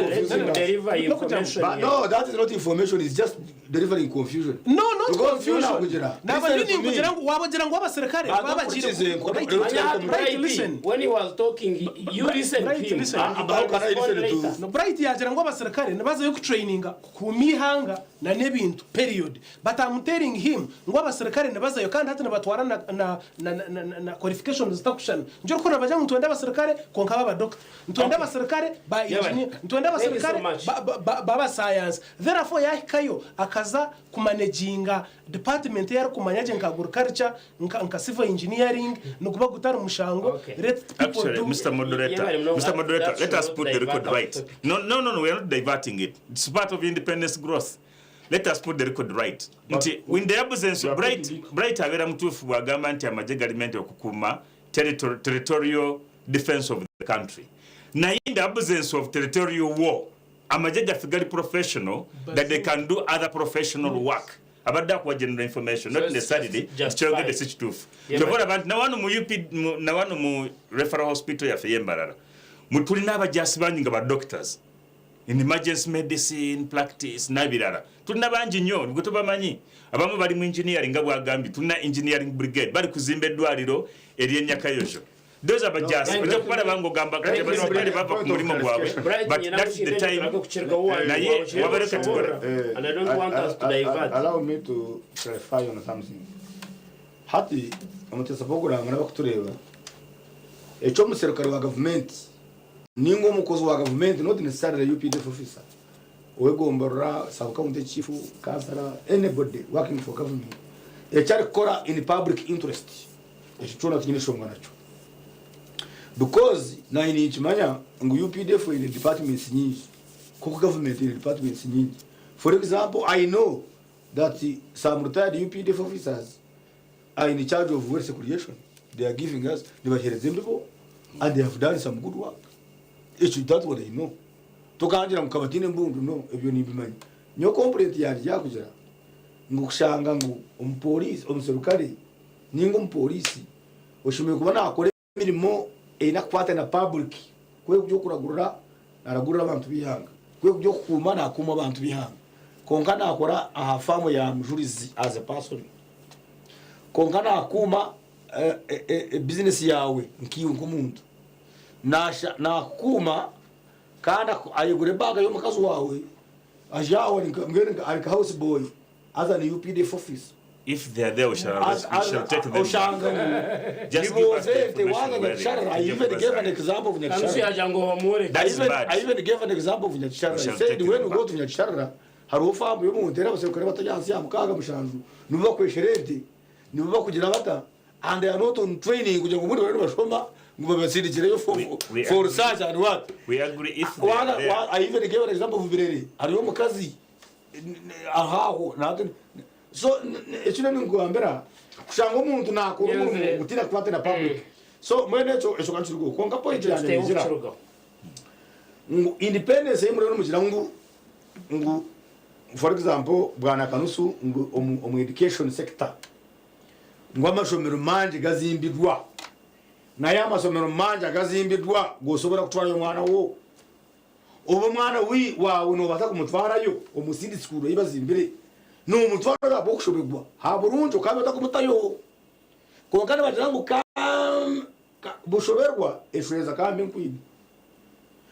Deliver information. But no, that is not information. It's just delivering confusion. No, not confusion. Listen. When he was talking, you listened to him. How can I listen to? No, bright yagira ngo abasirikare nabaza yo kutraininga ku mihanga na nebintu period. But I'm telling him ngo abasirikare nabaza yo kandi hati nabatwara na qualifications zitakushana. Njoro ko nabaja ntwenda abasirikare konka baba doctor. Ntwenda abasirikare ba engineer. Ntwenda abasirikare baba science. Therefore yahikayo akaza kumanaginga department yari kumanyaje nka agriculture nka civil engineering nukuba gutara umushango. Actually, Mr. Moderator, let us put the record right. No, we are not diverting it. It's part of independence growth. Let us put the record right. In the absence of bright avera mtufu wagamba nti amajega element okukuma territorial defense of the country. Now in the absence of territorial war, amajega figure professional that they can do other professional work. Abada kwa general information, not necessarily to get the situation. So about na wanu mu UP na wanu mu referral hospital ya Mbarara. Mutulina abajasi banyi nga ba doctors. in emergency medicine practice nabirara tulina bangi nnyo nibwe tubamanyi abamu bali mu engineering nga bwagambi tulina engineering brigade bali kuzimba eddwaliro ery'enyakayosho those are just ojja kubala bango gamba kati abasirikale bava ku mulimo gwabwe but that's the time naye wabareka tukora and I don't want us to divert. Allow me to clarify on something. Hati amutesa program n'abakutureba ekyo muserukali wa government ningo umukozi wa government not necessarily the UPDF officer wegombora sub county chief councillor anybody working for government echari kora in public interest ekitona kinyesho mwanacho because na ini chimanya ngu UPDF in departments nyingi kuko government in departments nyingi. For example, I know that some retired UPDF officers are in charge of waste creation. They are giving us the people and they have done some good work. That's what I know. Tukanjira mukabatine mbundu no ebyo nibimanyi. Nyo complaint yali yakujira. Ngukushanga ngu umupolisi omuserukale ningo umupolisi oshimye kubona akore mirimo ina kwata na public kwe kujyo kuragurura naragurura abantu bihanga kwe kujyo kuma na kuma abantu bihanga konkana akora ahafamu ya Mujurizi as a person konkana akuma business yawe nkiyo nkumuntu na kuma kana ayigure baga yo mukazi wawe ajawe ngene arika house boy as an UPDF office. If they are there, we shall take them. Just give us the information. I even gave an example of Nyakishara. I even gave an example of Nyakishara. I said when we go to Nyakishara, harufa mu yumuntu abasekore batajansi amukaga mushanju nuba kwesherente nuba kugira bata and they are not on training kugira ngo muri bari bashoma ngo babasirikire for research and what we agree. If I even gave an example of Birere ariyo mukazi ahaho natwe. So ekino ngwambera kushanga umuntu nakora umuntu gutira kwate na public. So mwene echo kanchirgo konka point yanjye nzira independence yemure no mugira ngu for example bwana Kanusu omu education sector ngo amashomero manje gazimbidwa na ya masomero manje gazimbidwa gosobora kutwara umwana wo ubu mwana wawe no bata kumutwarayo omusindi sikuru yibazimbire no mutwara bokushobegwa ha burunjo kandi batakumutayo konkana bajangu bushoberwa eshweza kambe nkwini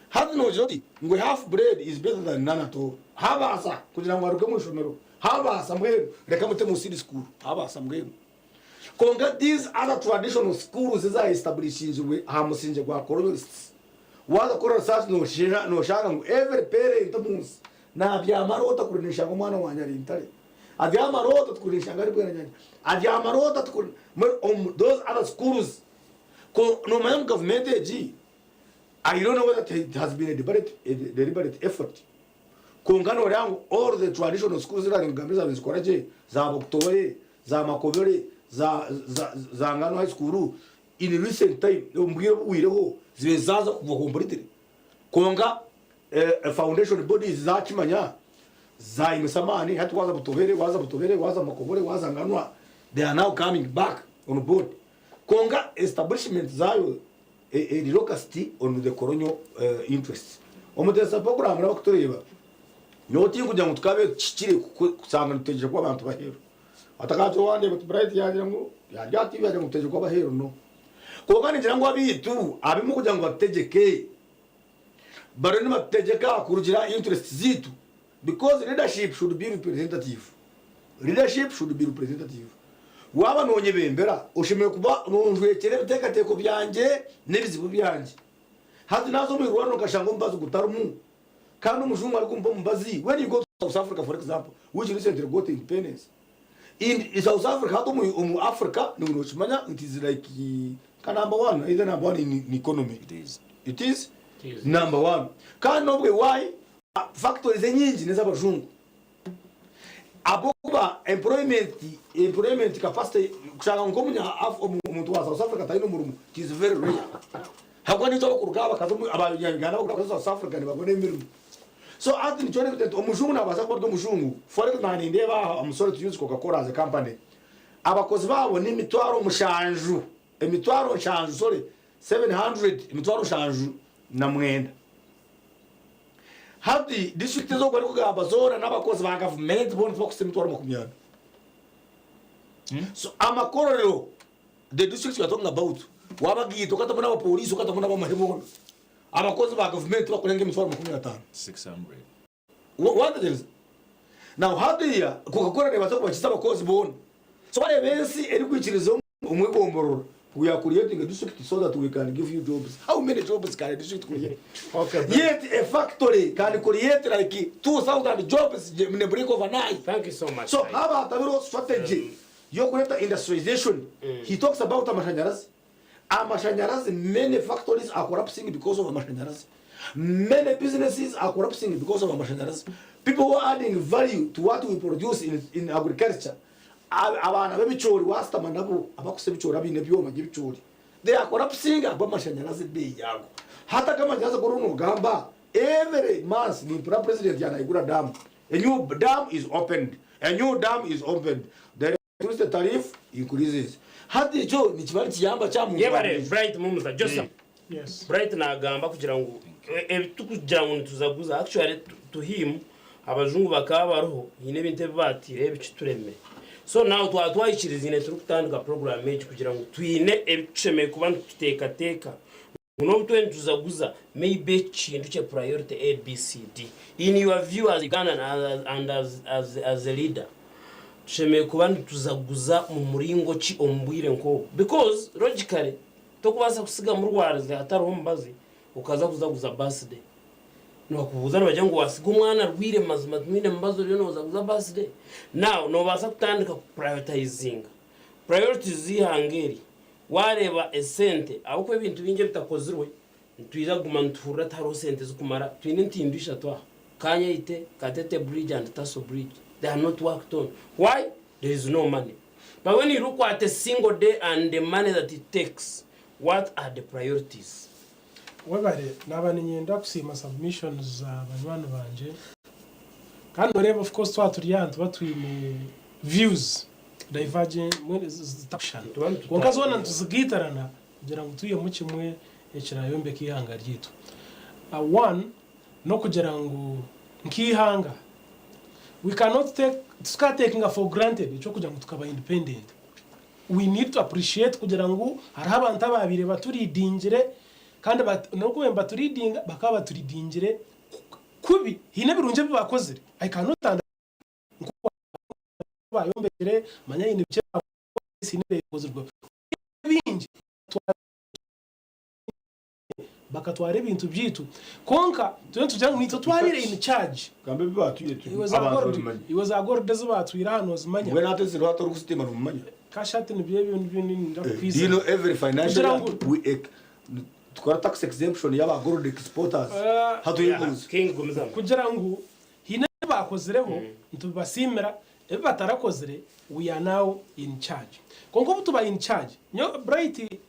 hadi no jodi ngwe half bread is better than none at all habasa kugira ngo aruke mu shomero habasa mwe reka mute musindi school habasa mwe konga these other traditional schools is established ha musinje gwa colonists waza kora research no shaka ngo every parent mus na byamarota kurinisha umwana wanya rintare adyamarota tukurisha ngari bwana nyanya adyamarota tukuri those other schools ko no my government ag I don't know whether it has been a deliberate effort kungano rangu all the traditional schools that in Gambia za zikoraje za Boktoye za Makobere za ngano high school in recent time mbwire wireho zizaza kuva kompolitire konga foundation bodies za kimanya za imisamani hatu waza butobere waza Makobere waza nganwa they are now coming back on board konga establishment zayo a locality on the colonial interests omutesa program n'abakutureba nyoti kujya ngo tukabe kikire kusanga tuteje kwa abantu bahero atakaje wande but bright yaje ngo yajati yaje ngo tuteje kwa bahero no konga ninjira ngo abitu abimu kujya ngo bategeke bare ni bategeka kurugira interest zitu because leadership should be representative waba nonye bembera ushimye kuba nunjwekere bitekateko byanje nebizibu byanje hadi nazo mu Rwanda ukashanga umbazo gutarumu kandi umujungu ari kumva mbazi when you go to South Africa for example which recently got independence in South Africa hado mu Africa ni unochimanya it is like number 1 either number 1 in economy it is number 1 kandi nobwe why factories nyingi neza abajungu abokuba employment capacity kushanga ngomunya umuntu wa South Africa tayino murumu it is very rare hakwa nito kurugaba kazo abanyangana bakora South Africa ni babone mirimo so ati ni chone kuti omujungu nabaza ko omujungu for example ndeba amusore to use Coca-Cola as a company abakozi babo ni mitwaro mushanju emitwaro nshanju sorry 700 emitwaro nshanju na mwenda hadi district zo kwari kugamba zona n'abakozi ba government bonse bakusema itwara 20 so amakorero the districts we are talking about wabagito katabona abapolisi katabona abamahemona abakozi ba government bakurenga imitwaro 15 600 what is now hadiya kugakorera batako bakisa abakozi bona so bare bensi eri kwikirizo umwegombororo we are creating a district so that we can give you jobs. How many jobs can a district create? Okay. Yet a factory can create like 2,000 jobs in the blink of an eye. Thank you so much. So how about the strategy? You create industrialization. He talks about amashanyarazi. Amashanyarazi, many factories are collapsing because of amashanyarazi. Many businesses are collapsing because of amashanyarazi. People who are adding value to what we produce in agriculture. Abana b'ibicori wasitama nabo abakuse bicori abine byoma by'ibicori they are collapsing abamashanyarazi be yago hata kama jaza kuruno gamba every month ni president yanaigura dam a new dam is opened the electricity tariff increases hati cyo ni kibali kiyamba cya mu yebare bright mumuza Jotham Yes. bright nagamba kugira ngo tukugira ngo tuzaguza actually to him abazungu bakabaroho yine binte batire ebikitureme so now twayikiriza turi kutandika program age kugira ngo twine ekishemereire ku bantu tuteka no Twine tuzaguza maybe kintu cye priority ABCD in your view as Uganda and as a leader ekishemereire ku bantu tuzaguza mu muringo ki ombwire nko because logically tokubasa kusiga mu rwarize hataro mbazi ukaza kuzaguza birthday no kubuza bajya ngo wasiga umwana rwire mazima twine mbazo ryo no zaguza birthday now no basa kutandika prioritizing priorities zihangeri wareba esente ahubwo ibintu binge bitakozirwe twiza gumantura taro sente zukumara twine ntindisha twa kanya ite katete bridge and taso bridge they are not worked on why there is no money but when you look at a single day and the money that it takes what are the priorities webare nabane nyenda kusima submissions za banywana banje kandi reba of course twaturiyantu batwime views divergent when zitapshana konkazo wana tuzigitarana kugira ngo tuye mu kimwe ekirayombe kihanga ryitu one no kugira ngo nkihanga we cannot taking for granted ico kugira ngo tukaba independent we need to appreciate kugira ngo hari abantu ababire baturidingire kandi nuko bemba turidinga bakaba turidingire kubi hine birunje bibakozere I cannot understand bayombere manya yine bye sinire kozirwa bingi bakatware ibintu byitu konka tujya mwito twarire in charge kambe batuye tu was agor dezbatwira hano zimanya we not zero hato rukusitema rumanya kashati ni bye bintu ndakwiza you know every financial we tukora tax exemption yaba gold exporters hato yubuze king gumza kugira ngo hine bakozireho ntubasimira ebe batarakozire we are now in charge konko butuba in charge nyo bright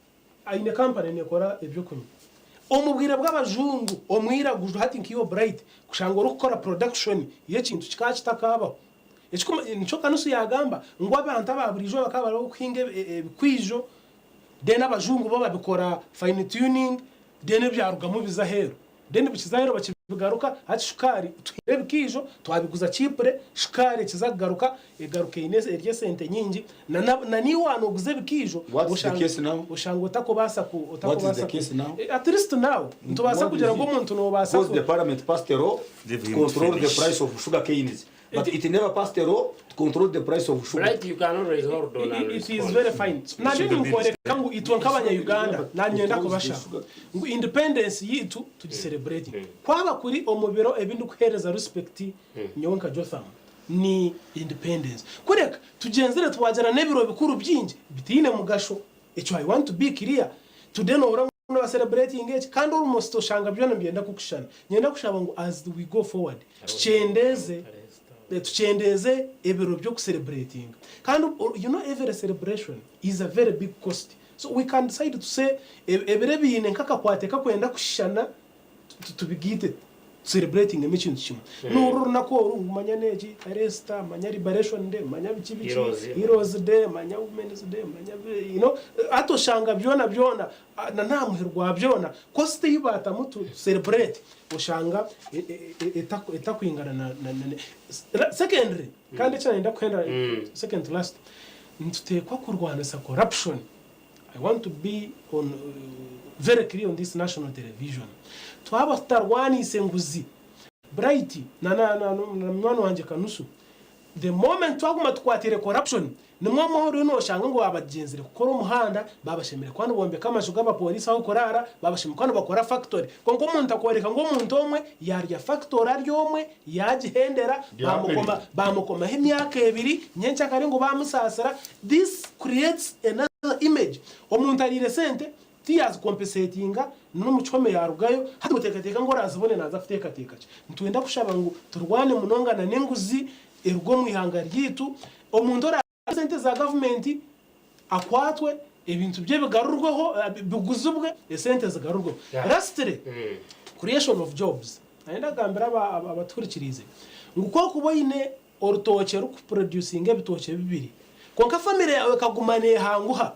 aine company nekora ebyo kunyi omubwire bw'abajungu omwira gujo hati nkiyo bright kushanga rukora production yekintu kikakitakaba ekiko nico Kanusu yagamba ngo abantu ababurijo bakaba bari kuhinga ebikwijo dena abajungu bo babikora fine tuning dene byarugamo bizahero dene bikizahero bakigaruka ati shukari twirebe kijo twabiguza chipre shukari kizagaruka egaruke inese erye sente nyingi na ni wano guze bikijo ushanga utakobasa at least now ntubasa kugira ngo umuntu no basa because the parliament passed a law to control the price of sugar canes but it never passed a law to control the price of sugar. Right, you cannot raise hold on. It is very fine. Na nini mkore kangu itwankabanya Uganda na nyenda kubasha ngo independence yitu tugicelebrate kwaba kuri omubiro ebindu kuhereza respect nyonka Jotham ni independence kureka tugenzere twagera nebiro bikuru byingi bitine mugasho echo I want to be clear today no no celebrating it kandi almost oshanga byona byenda kukushana nyenda kushaba ngo as we go forward tuchendeze ebiro byo celebrating kandi you know every celebration is a very big cost so we can decide to say ebire bine nkaka kwateka kwenda kushana tubigite celebrating ekintu kimwe n'uru nako manya neji aresta manya liberation day manya bikibichi heroes day manya women's day manya atoshanga byona na namuherwa byona ko stibata mutu celebrate ushanga etakwingana na secondary kandi cyane ndakwenda second to last ntutekwa kurwanisa corruption. I want to be on very clear on this national television. Twaba tarwanise nguzi bright na mwana wanje Kanusu. The moment twaguma tukwatire corruption nimwe amahoro no shanga ngo abagenzire gukora umuhanda babashemere kwano bombe kama shuga ba police aho korara babashemere kwano bakora factory kongo umuntu akwereka ngo umuntu omwe yarya factory aryomwe yagihendera bamukoma imyaka 2 nyencha kare ngo bamusasara. This creates another image omuntu ari recente tiyazi compensatinga n'umuchome yarugayo hadi gutekateka ngo razibone naza afiteka ntwenda kushaba ngo turwane munongana n'enguzi erugo mwihanga ryitu omuntu sente za government akwatwe ebintu bye bigarurwaho biguzubwe sente zigarurwaho. Lastly creation of jobs ayenda gambira abaturikirize nguko kuboyine orutoke ruku producing ebitoke bibiri konka family yawe kagumane hanguha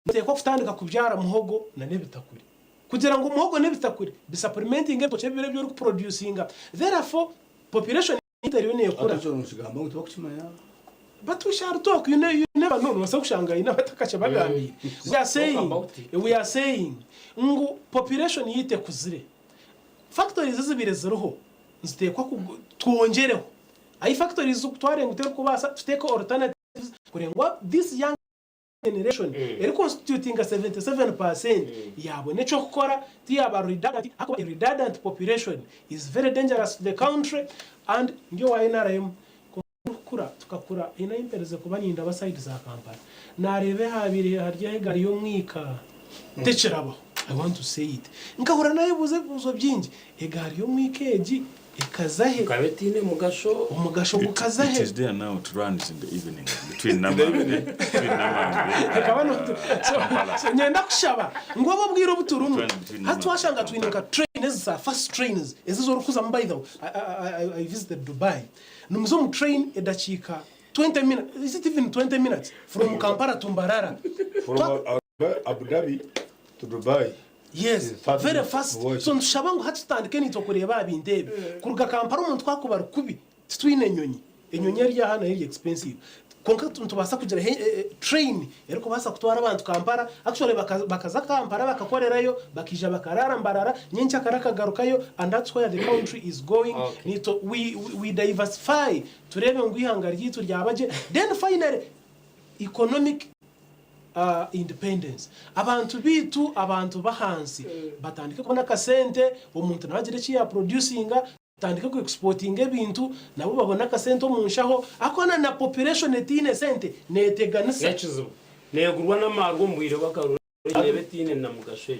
ndeko kutandika kubyara muhogo na nebitakuri kugira ngo muhogo nebitakuri supplementing ebitoke bibiri byo ruku producing therefore population interune yakura atuzonshigamba ngo twakuchimanya. But we shall talk, you never know. We are saying, population yite kuzire. Factories zibire ziruho. Nzitekwa tuongereho. Ai factories zukutware ngutero kubasa tuteko alternatives kurengwa this young generation constituting 77% yabo necho kukora tiyaba redundant population is very dangerous to the country and ndio wa NRM tukakura ina impereze kubaninda abaside za Kampala narebe habiri harya gari yo mwika techerabo. I want to say it nkahura naye buzo byingi egari yo mwikeji ekazahe kabetine umugasho gukazahe. It is there now to run in the evening between Namanga so nyenda kushaba ngo babwira ubuturumwe hatwashanga twininka trains za fast trains ezizorukuza mbaitho. I visited Dubai numuzo train edachika 20 minutes. Is it even 20 minutes from Kampala to Mbarara? From Abu Dhabi to Dubai. Yes, very fast. So nshabango hatutandike nitokureba bindebe kuruga Kampala umuntu twakubara kubi Twine enyonyi yari hana yari expensive konka tubasa kugira train ariko basa kutwara abantu Kampala actually bakaza Kampala bakakorerayo bakija bakarara Mbarara nyencha karakagarukayo and that's where the country is going. Nito we diversify turebe ngwihanga ryitu ryabaje then finally economic independence. Abantu bitu abantu bahansi batandike kubona kasente umuntu nagire kiya producinga tandike ku exporting ebintu nabo babona kasente omunshaho akona na population etine sente neteganisa yachizo negurwa namarwo mbwire bakarura nebetine na mugashe.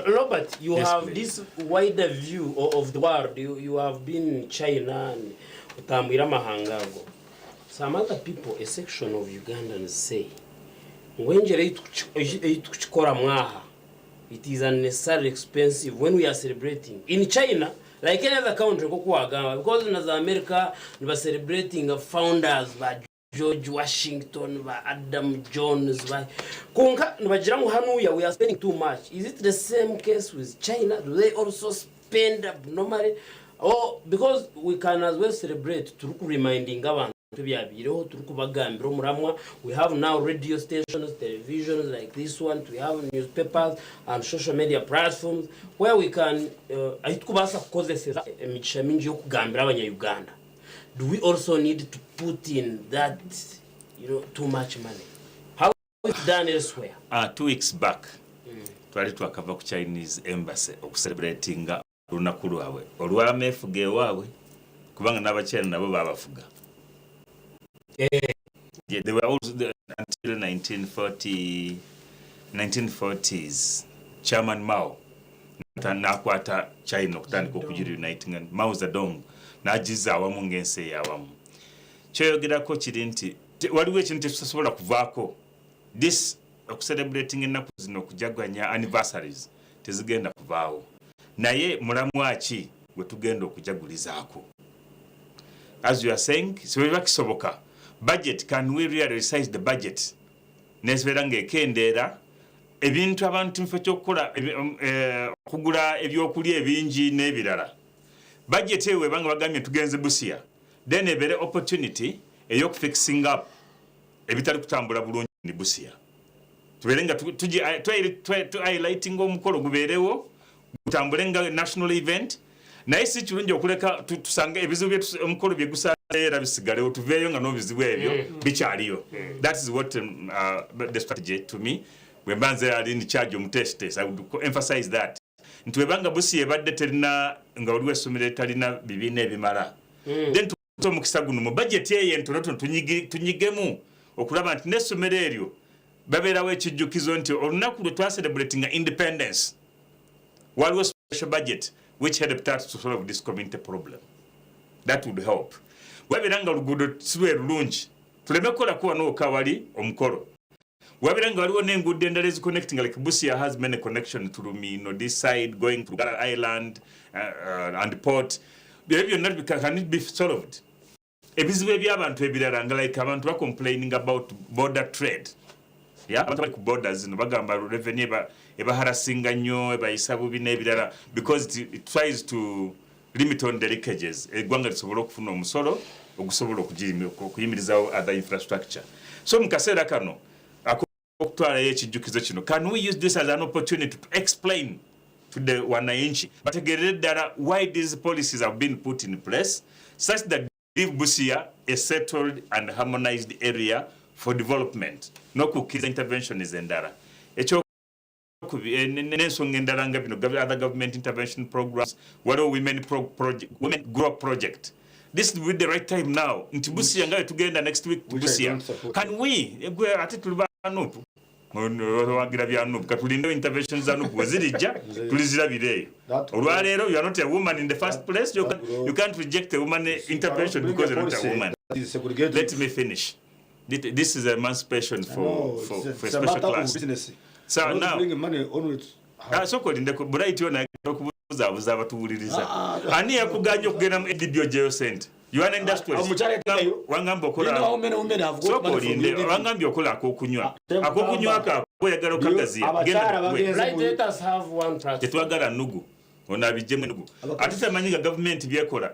Robert, you have this wider view of the world. You have been in China and utambira mahangago. Some other people, a section of Ugandans say it is unnecessarily expensive when we are celebrating. In China, like any other country, because in America, we are celebrating founders by George Washington, by Adam Jones, by we are spending too much. Is it the same case with China? Do they also spend abnormally? Or because we can as well celebrate to reminding government. We have now radio stations, televisions like this one, we have newspapers and social media platforms where we can do we also need to put in that, too much money? How is it done elsewhere? 2 weeks back, twali twakava ku Chinese embassy celebrating lunaku lwawe olwamefuge wawe kubanga n'abachina nabo babafuga. Yeah, they were also there until 1940s. Chairman Mao nakwata China okutandika okujira uniting and Mao Zedong najiza awamu ngense yawamu. Kyoyogerako kiri nti waliwo ekintu ekitusobola kuvaako. This celebrating ennaku zino okujaganya anniversaries tezigenda kuvaawo. Naye mulamu aki gwe tugenda okujagulizaako. As you are saying, sibiba kisoboka. Budget, can we really resize the budget? Nesibera ng'ekendeera ebintu abantu mfe ky'okukola okugula ebyokulya ebingi n'ebirala. Budget ewe banga bagambye tugenze Busia, then ebere opportunity ey'okufixing up ebitali kutambula bulungi ni Busia. Tuberenga highlighting omukolo gubeerewo gutambule nga national event, naye si kirungi okuleka tusanga ebizibu omukolo bye gusaera bisigalewo tuveeyo nga n'obizibu ebyo bikyaliyo. That is what the strategy to me. When Banze are in charge of tests, I would emphasize that. Into Banga Busi ebadde terina nga waliwo essomero talina bibiina ebimala. Then to mukisaguno mu budget ye entonotono tunyigemu okulaba nti n'essomero eryo babeerawo ekijjukizo nti olunaku lwe twacelebratinga independence waliwo special budget which helped us to solve this community problem. That would help. Wabeera nga oluguudo si lwe lulungi tuleme kukolako wano okawali omukolo. Wabeera nga waliwo n'enguudo endala eziconnecting, like Busia has many connections to Lumino, this side going to Mbarara Island and port. Ebyo byonna can it be solved? Ebizibu eby'abantu ebirala nga like abantu ba complaining about border trade. Yeah, abantu bali ku borders no bagamba revenue ebaharasinga nnyo ebayisa bubi n'ebirala because it tries to limit on the leakages. Eggwanga lisobola okufuna omusolo ogusobola okuyimirizawo other infrastructure. So mu kaseera kano can we use this as an opportunity to explain to the wananchi why these policies have been put in place such that give Busia a settled and harmonized area for development? No cookies intervention is endara. Other government intervention programs, what are women grow project. This will be the right time now. Into Busia nga tugenda next week to Busia. Can we wagira byanubu katulinde interventions zanubu wazirija tulizirabireyo olwaleero you are not a woman in the first place. You can't reject a woman intervention because you're not a woman. Let me finish. This is emancipation for special class. So now sokolindeko bright yona okubuzabuza abatuwuliriza ani yakuganya okugenda mu edibyo jail center. You are an industrialist. Wangamba okola. Sokolinde wangamba okola akokunywa. Akokunywa ako oyagala okagazia. Let us have one practice. Tetwagala nugu. Onabijemu nugu. Atita manyiga government byekola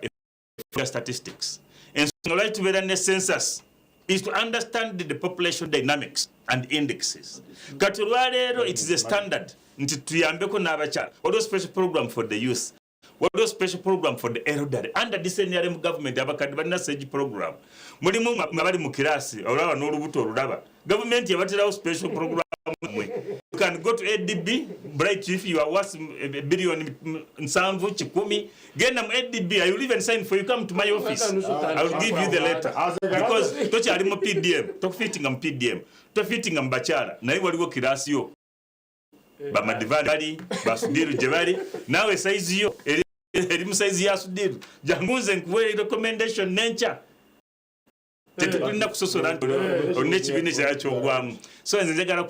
statistics. And so right to be census is to understand the population dynamics and indexes. Katulwalero, it is a standard. Nti tuyambeko n'abakyala. What special program for the youth? What was special program for the elderly? Under this NRM government, abakadde balina sage program. Mulimu mabali mu kirasi, olaba n'olubuto olulaba. Government yabatirawo special program. You can go to ADB, bright if you are worth $1 billion, nsanvu kikumi. Genda mu ADB, I will even sign for you. Come to my office. I will give you the letter. Because tokyali mu PDM, tokufittinga mu PDM, tofittinga mu bakyala, naye waliwo kirasi yo. Bamadivari, basudiru jebali, nawe saizi yo, erimu saizi ya sudiru. Jangunze nkuwe recommendation nencha. Tetulina kusosola nti onekibine kyakyoggwamu. So nze njagala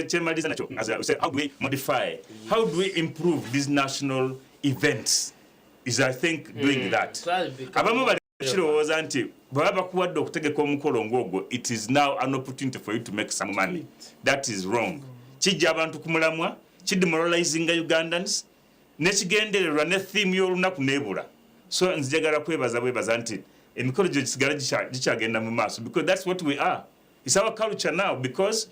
kyemaliza nakyo, as I said, how do we modify, how do we improve these national events? Is I think doing that. Abamu bali kirowooza nti baba bakuwadde okutegeka omukolo ng'ogwo, it is now an opportunity for you to make some money. That is wrong. Kijja abantu kumulamwa, kidemoralizing Ugandans, nekigendererwa ne theme y'olunaku nebula. So nzijagala kwebaza nti emikolo gyo kisigala gikyagenda mu maaso, because that's what we are. It's our culture now, because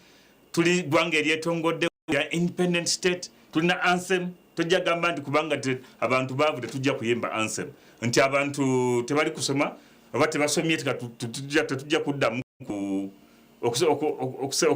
tuli gwanga eryetongodde, we are independent state, tulina anthem, tojja gamba nti kubanga abantu baavu tetujja kuyimba anthem. Nti abantu tebali kusoma, oba tebasomye tetujja kuddamu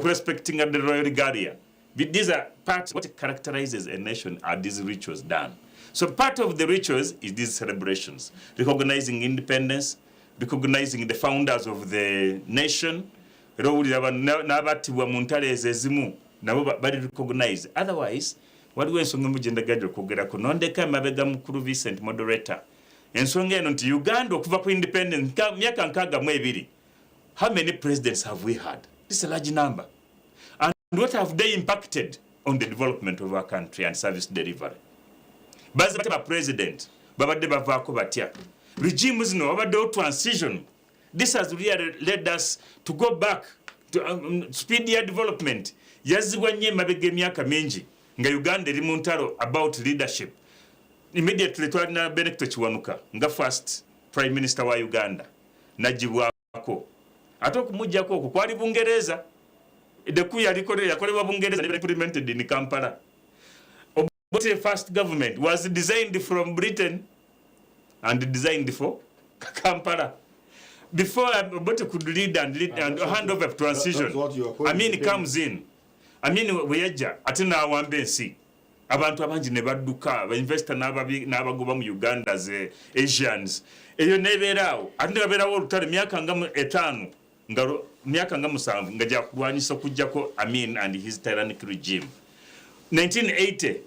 respecting the royal regalia. These are parts, what characterizes a nation are these rituals done. So part of the rituals is these celebrations, recognizing independence, recognizing the founders of the nation, n'abattibwa mu ntalo ezimu nabo bali recognize. Otherwise, waliwo ensonga mugenda gajja okwogerako nondeka emabega mukulu Vincent moderator. Ensonga eno nti Uganda okuva ku independence myaka 62. How many presidents have we had? This is a large number. And what have they impacted on the development of our country and service delivery? Bazaba president, babadde bavaako batya regime zino wabaddewo transition. This has really led us to go back to speedier development. Yazibwa nnyo emabega emyaka mingi nga Uganda eri mu ntalo about leadership. Immediately twalina Benedicto Kiwanuka nga first prime minister wa Uganda najibwako ate okumujjako okwo kwali Bungereza. The coup yakolebwa Bungereza never implemented in Kampala. The first government was designed from Britain and designed for Kampala. Before Obote could lead and hand over transition, comes in. Weyaja atina awambe ensi. Abantu abangi ne badduka, ba investor n'abagoba mu Uganda ze Asians. Eyo nebeerawo, ate babeerawo olutale myaka nga 5 ngalo myaka nga 7 ngajja kulwanyisa okujjako Amin and his tyrannic regime. 1980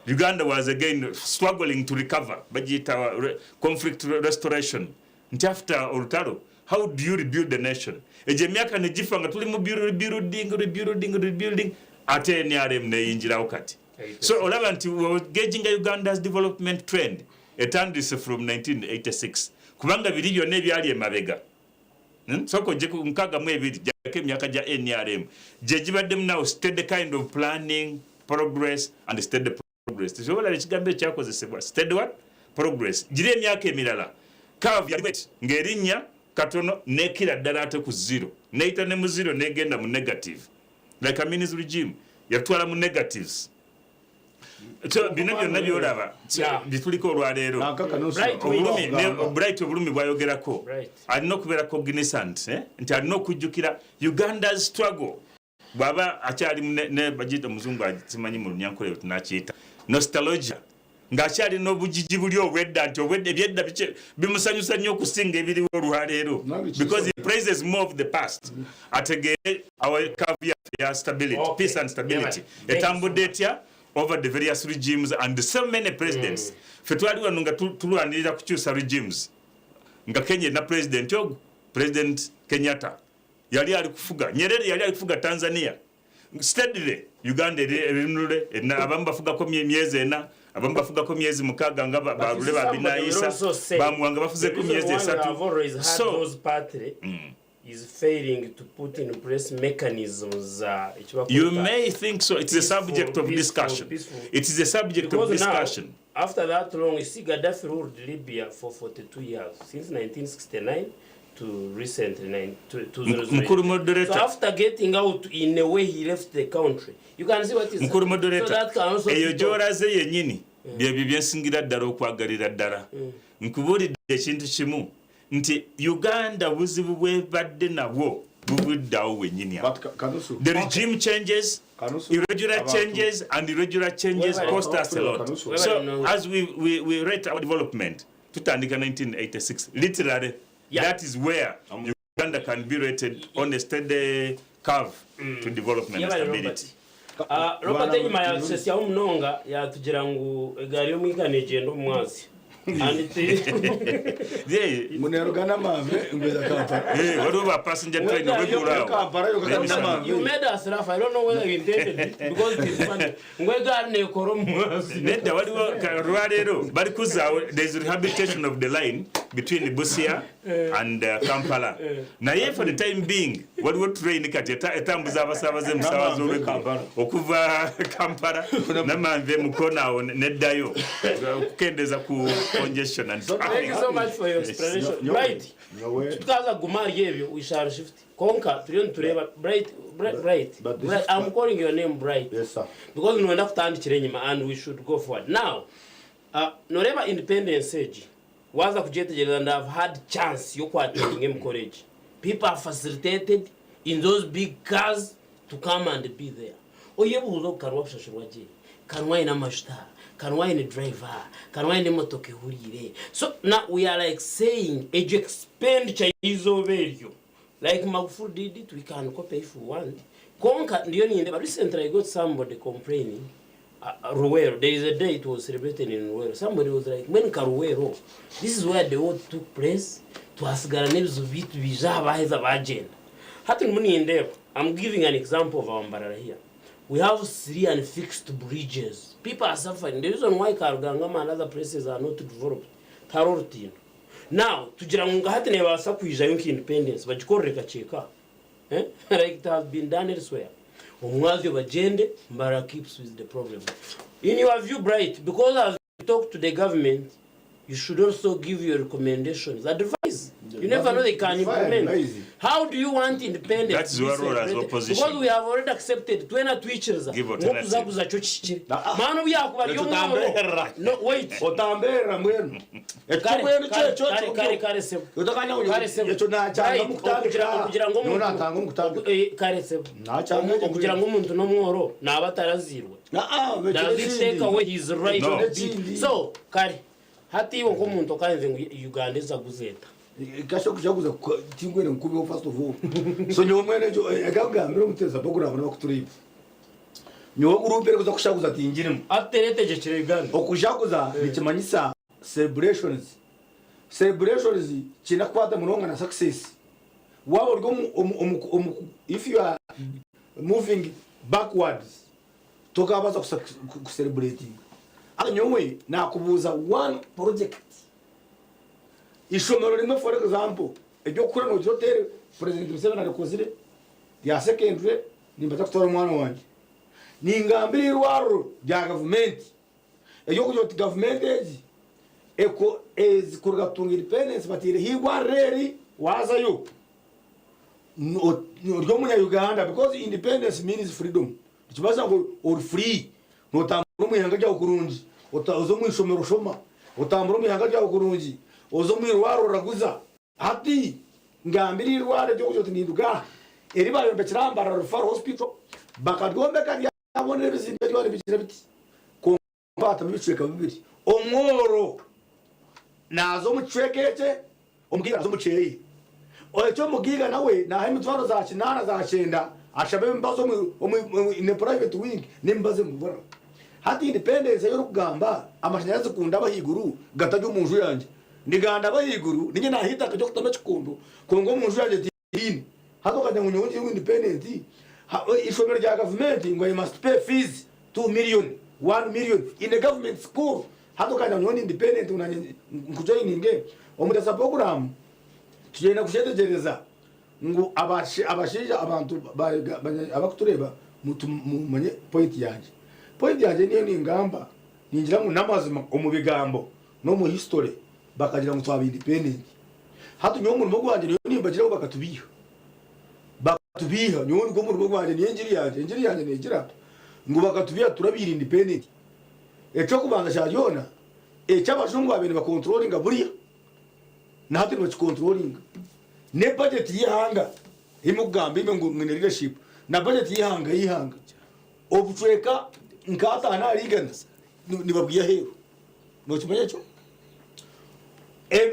Uganda was again struggling to recover, bagita conflict restoration. Nti after olutalo, how do you rebuild the nation? Eje myaka ne jifa nga tuli mu rebuilding ate NRM ne yinjirawo kati. So olaba nti we were gauging Uganda's development trend etandise from 1986 kubanga biri byonna ebyali emabega. Soko je ku nkaga mu ebiri jake myaka ja NRM je jibaddemu now steady kind of planning, progress and steady progress. Tisobola ekigambo ekyakozesebwa steady what? Progress. Jiri emyaka emirala curve ya ngerinnya katono nekira ddala ate ku zero neita ne mu zero negenda mu negative like Amin's regime yatwala mu negatives. So bino byonna byolaba bituliko olwaleero bright obulumi bwayogerako alina okubeera cognizant nti alina okujjukira Uganda's struggle bwaba akyali ne bagita muzungu akimanyi mu lunyankole tunakiyita nostalgia ng'akyali n'obujiji buli obwedda nti obwedda ebyedda bimusanyusa nnyo okusinga ebiriwo olwaleero because he praises more of the past. Ategeere our caveat ya stability, peace and stability etambudde etya over the various regimes and so many presidents. Fe twali wano nga tulwanirira kukyusa regimes nga Kenya na president ogu President Kenyatta yali ali kufuga, Nyerere yali ali kufuga Tanzania steadily. Uganda erinule abamu bafugako myezi 4 abamu bafugako myezi 6 nga balule babinayisa bamuwanga bafuzeko myezi 3. So those party is failing to put in place mechanisms you may think so. It's a subject of discussion. It is a subject of discussion. Now, after that long, you see Gaddafi ruled Libya for 42 years since 1969 to recently 2003. So after getting out in a way he left the country, you can see what is so that can also eyo joraze yenyini byebyo byensingira ddala okwagalira ddala nkubulidde ekintu kimu nti Uganda buzibu bwebadde nabwo bubuddawo wenyini the regime changes, irregular changes and irregular changes cost us a lot. So as we rate our development tutandika 1986 literally that is where Uganda can be rated on a steady curve to development and stability. Robert enyuma ya sesi ya umunonga ya tugira ngu egari yo mwika negendo mwazi Munerugana mave ngweza Kampala. What about passenger train Kampala? You made us laugh. I don't know whether you intended it because it's funny. Ngwega ne koromuazi. Nenda waliwo karwalero bali kuzawo there is rehabilitation of the line between Busia and Kampala. Naye for the time being waliwo train kati etambuza abasabaze musabazo olw'Ekampala okuva Kampala namanve mukona neddayo okukendeza ku congestion and thank you so much for your explanation. Right. Tukaza gumari yebyo we shall shift. Konka nitureeba bright. I'm calling your name Bright. Yes sir. Because no enough time chirenyima and we should go forward. Now, noreba independence age. Waza kujetegereza and I've had chance yo attending college. People are facilitated in those big cars to come and be there. Oyebuzo karwa bushashirwaje. Kanwa ina mashita. Kanwa ina driver. Kanwa ina motoke hurire. So now we are like saying age expenditure is over you. Like Magufuli did it, we can copy if we want. Konka ndiyo niende, but recently I got somebody complaining. Ruwero, there is a day it was celebrated in Ruwero. Somebody was like, Menka Ruwero, this is where the war took place. To asigara nebizo vitu bijaba heza bagenda. Hatu muni ende, I'm giving an example of our Mbarara here. We have 3 unfixed bridges. People are suffering. The reason why Karugangama and other places are not developed tarortino now tugira ngo ngahate ne basa kwijayo independence bagikoreka cheka like it has been done elsewhere omwazi bagende Mbarara keeps with the problem. In your view, Bright, because as you talk to the government, you should also give your recommendations, advice. You never know they can implement. How do you want independence? That's your role as opposition. Because we have already accepted Twine twitches. Give alternative. Man, we are no wait. Otambera mwenu. Ekikwenu checho. Kare sebo. Utakanya yecho nachanga mukutangira. Kugira ngo umuntu atanga mukutangira. Kare sebo. Nachanga kugira ngo umuntu no mworo nabatarazirwe. Does it take away his right of being? So, kare hati wo komuntu kanze ngo Uganda izaguzeta. Kasho kujaguza tingwene nkubi first of all. So nyomwene jo agagambira muteza bogura abantu bakuturiba. Nyo urubere kuza kushaguza tingirimo. Atereteje kiriganda. Okujaguza bikimanyisa celebrations. Celebrations kina kwata munonga na success. Wao rwo if you are moving backwards toka abaza ku celebrating. Anyomwe nakubuza one project. Ishomero rimwe for example ebyo kura no jotere president Museveni arikozire ya secondary nimbaza kutora umwana wanje ningambira irwaro bya government ebyo kujya government eko kurgatunga independence batire higwa reri wazayo no munya Uganda because independence means freedom kibaza ngo or free no tambura muyanga jya kurungi ozo mwishomero shoma otambura muyanga jya kurungi ozo mwirwaro raguza hati ngambiri irwaro byo kujya tinduga eri bayo mbekira Mbarara Referral Hospital bakagombe kari abone bizimbe byo bikira biti ko mbata biceka bibiri omworo nazo mucekete omugiga zo muceye ocho mugiga nawe na hemitwaro za kinana za cyenda ashabe mbazo mu in private wing nimbaze mubara hati independence yo kugamba amashanyarazi kunda bahiguru gatajyo munju yanje ndiganda bahiguru ninye nahita kajyo kutama chikundu kongo munju yanje tini hato kajya mu nyonji independent ishomero rya government ngo you must pay fees 2 million 1 million in the government school hato kajya mu independent unanye nkujoyininge omudasa program tugenda kushetegereza ngo abashija abantu abakutureba mumanye point yanje niyo ningamba ningira ngo namazima omubigambo no mu history bakagira ngo twaba independent hatu nyo umuntu gwanje niyo nimbagira ngo bakatubiha nyo ngo umuntu gwanje niyo njiri yanje negira ngo bakatubiha turabira independent echo kubanga cyajona cyabashungu abene ba controlling buriya nahati no controlling ne budget yihanga imugamba ime ngo mwene leadership na budget yihanga obucweka nkata na rigana nibabwiye hero no kimenye cyo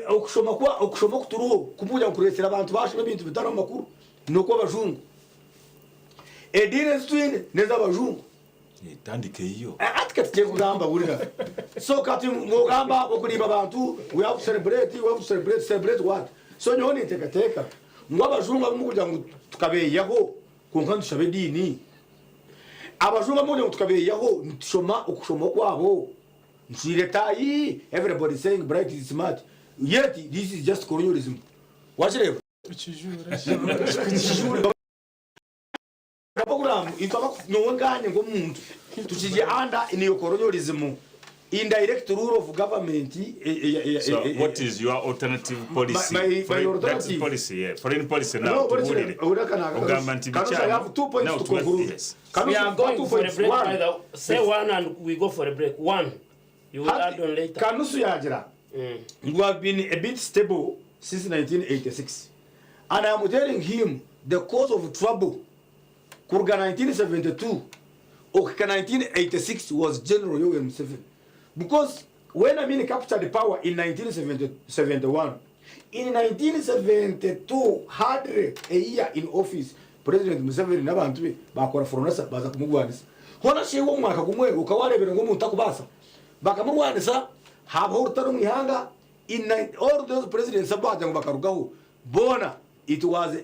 okushoma kuturuho kumuja kuresera abantu bashime bintu bitano makuru nuko abajungu edire Twine neza abajungu tandike iyo atikate kugamba burira so kati mugamba okuriba abantu we have to celebrate what so nyone tekateka ngo abajungu bamukuja ngo tukabeyaho kunka dushabe dini abajungu bamukuja ngo tukabeyaho ntushoma okushoma kwabo nshiretayi everybody saying bright is smart yet this is just colonialism wachireba ikijura program itaba nyonganye ngo muntu tukije under in your colonialism indirect rule of government so what is your alternative policy my policy yeah foreign policy now government I have 2 points to conclude we are going for a break by the say one and we go for a break one you will add on later Kanusu yajira we have been a bit stable since 1986 and I am telling him the cause of trouble kurga 1972 or 1986 was General Yoweri Museveni because when I mean captured the power in 1971 in 1972 had a year in office President Museveni n'abantu be bakora foronasa baza kumugwanisa hona shewo mwaka gumwe ukawarebera ngo umuntu akubasa bakamurwanisa haba urutaro mwihanga in all those presidents abaje ngo bakarugaho bona it was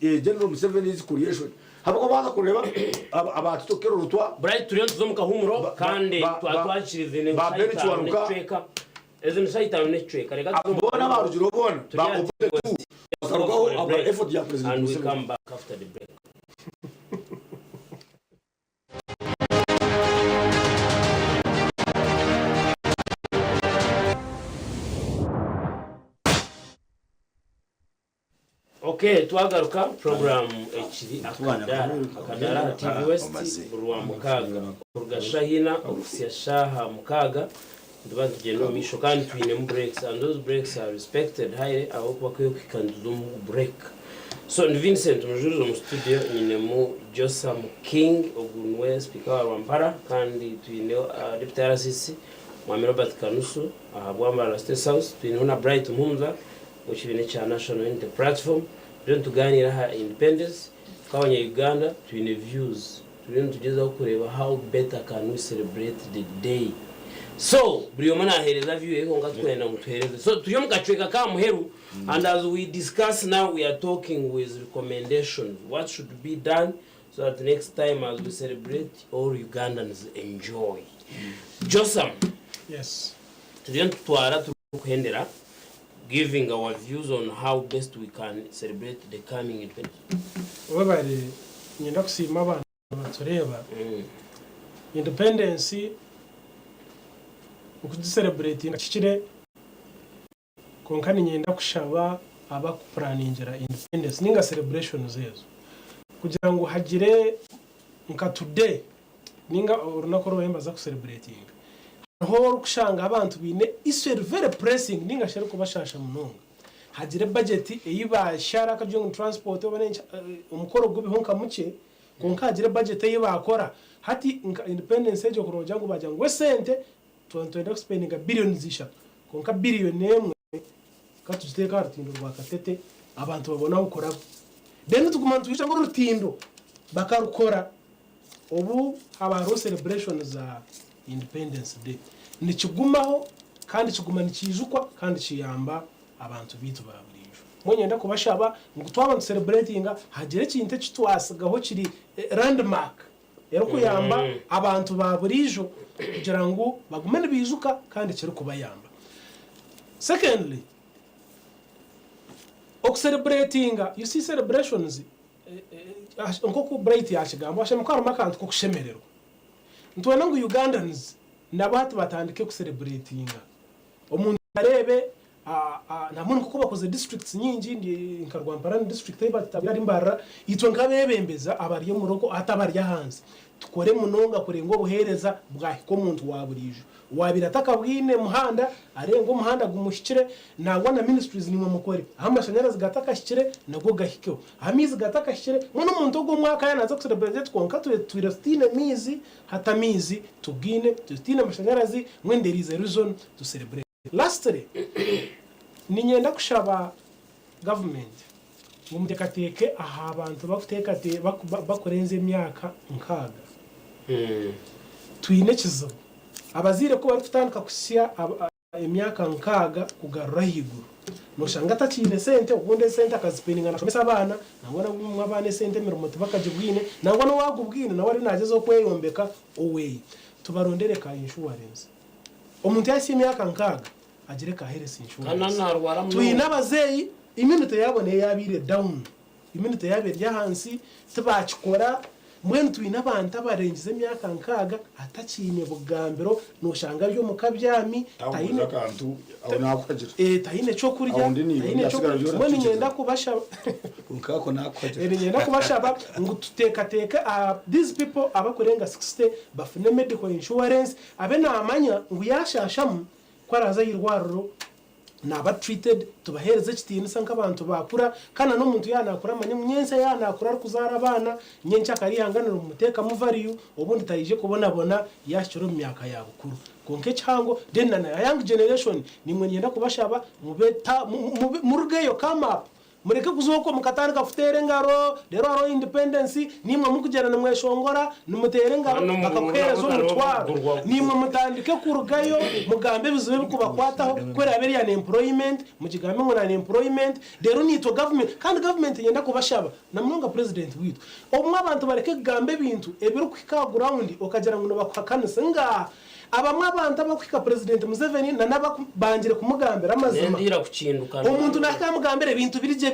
a General Museveni's creation habako baza kureba abatu tokero rutwa bright turiyo tuzomuka humuro kandi twatwakirize ne babeni cwaruka ezo nishaita netwe kareka bona barugiro bona ba opetu bakarukaho aba effort ya president and we come back after the break. Okay, twagaruka program HD Akadaara TV West Rwampara Rugashahina okusia shaha mukaga ndubanje geno misho kandi twine mu breaks and those breaks are respected highly. I hope we can do break. So Vincent Mujurizi mu studio nyine mu Jotham King ogunwe speaker wa Rwampara kandi twine deputy RCC Mwami Robert Kanusu Mbarara State House twine una Bright Mumza ukibine cha national unity platform don't tuganira ha independence kawanya Uganda twine views tugeza kureba how better can we celebrate the day. So buriyo mana ahereza view eko ngatwenda mutuhereze. So tuyo mukachweka ka muheru and as we discuss now we are talking with recommendations what should be done so that next time as we celebrate all Ugandans enjoy. Jotham, yes, tuyo twara tukuhendera giving our views on how best we can celebrate the coming independence. Wabari nyenda kusima abantu batureba independence ukudicelebrate ngakikire konkani nyenda kushaba aba kuplaningira independence ninga celebration zezo kugira ngo hagire nka today ninga urunako rohembaza ku celebrating aho kushanga abantu bine is very pressing ninga share kubashasha munonga hagire budget eyibashara kajyo transport obane umukoro gubihonka muke konka hagire budget eyibakora hati independence ejo kuroja ngo bajya ngo sente twenda spending billions zisha konka billion emwe katuziteka rutindo rwa katete abantu babona ukora then tukumantuisha ngo rutindo bakarukora ubu abantu celebration za Independence Day ni kigumaho kandi kigumana kijukwa kandi kiyamba abantu bitu baburijo mwenyenda kubashaba ngo twaba celebratinga hagire kinte kitwasigaho kiri landmark yero kuyamba abantu baburijo kugira ngo bagumane bizuka kandi kiri kubayamba. Secondly, celebratinga you see celebrations nkoko bright yashigamba ashemukara makantu ko kushemererwa ntwana ngo Ugandans nabatu batandike ku celebratinga omuntu arebe na muntu kuko bakoze districts nyingi ndi Rwampara district y'Abatabira Mbarara itwe nkabebembeza abari yo muroko atabarya hanze tukore munonga kurengo buhereza bwahiko muntu waburije wabirataka bwine muhanda arengo muhanda gumushikire nangwa na ministries nimwe mukore amashanyarazi gataka shikire nago gahikeho amizi gataka shikire muno muntu go mwaka yanaza kucelebrate twonka twirastine mizi hata mizi tugine tustine amashanyarazi mwenderize reason to celebrate. Lastly ninyenda kushaba government ngumtekateke aha abantu bakutekate bakorenze myaka nkaga twine kizo abazire ko bari tutandika kusya emyaka nkaga kugarura higuru no shanga takine sente ukunde sente akazipeninga nakomesa abana nangona mwabane sente miromoto bakajibwine nangona wagubwine na wari nagezo kweyombeka owe tubarondere ka insurance omuntu yasi emyaka nkaga agire ka health insurance twina abazeyi iminute yabone yabire down iminute yabere hansi tubakikora mwene twina abantu abarengize myaka nkaga atakine bugambiro no shanga byo mukabyami tayine kantu aho nakwagira tayine cyo kurya tayine cyo mwene nyenda kubasha unkako nakwagira nyenda kubasha ngo tuteka these people abakorenga 60 bafune medical insurance abe namanya ngo yashashamu kwaraza yirwaruro naba treated tubahereze kitinisa nk'abantu bakura kana no muntu yanakura amanye munyense yanakura kuzara abana nyenche akarihanganira umuteka muvariyo ubundi tayije kubona yashiro mu myaka yabukuru konke cyango then na young generation nimwe nyenda kubashaba mubeta murugeyo come up mureke kuzoko mukatandika futere ngaro rero aro independence nimwe mukugerana mweshongora numutere ngaro bakakwereza umutwaro nimwe mutandike kurugayo mugambe bizibe bikubakwataho kwera aberi ya employment mukigambe ngo na employment rero nito government kandi government yenda kubashaba namnonga president witu obumwe abantu bareke gambe bintu ebiro kwika ground okagera ngo bakwakane senga abamwe abantu abakwika president Museveni na nabangire kumugambira amazima nendira kucinduka umuntu nakamugambira ibintu birije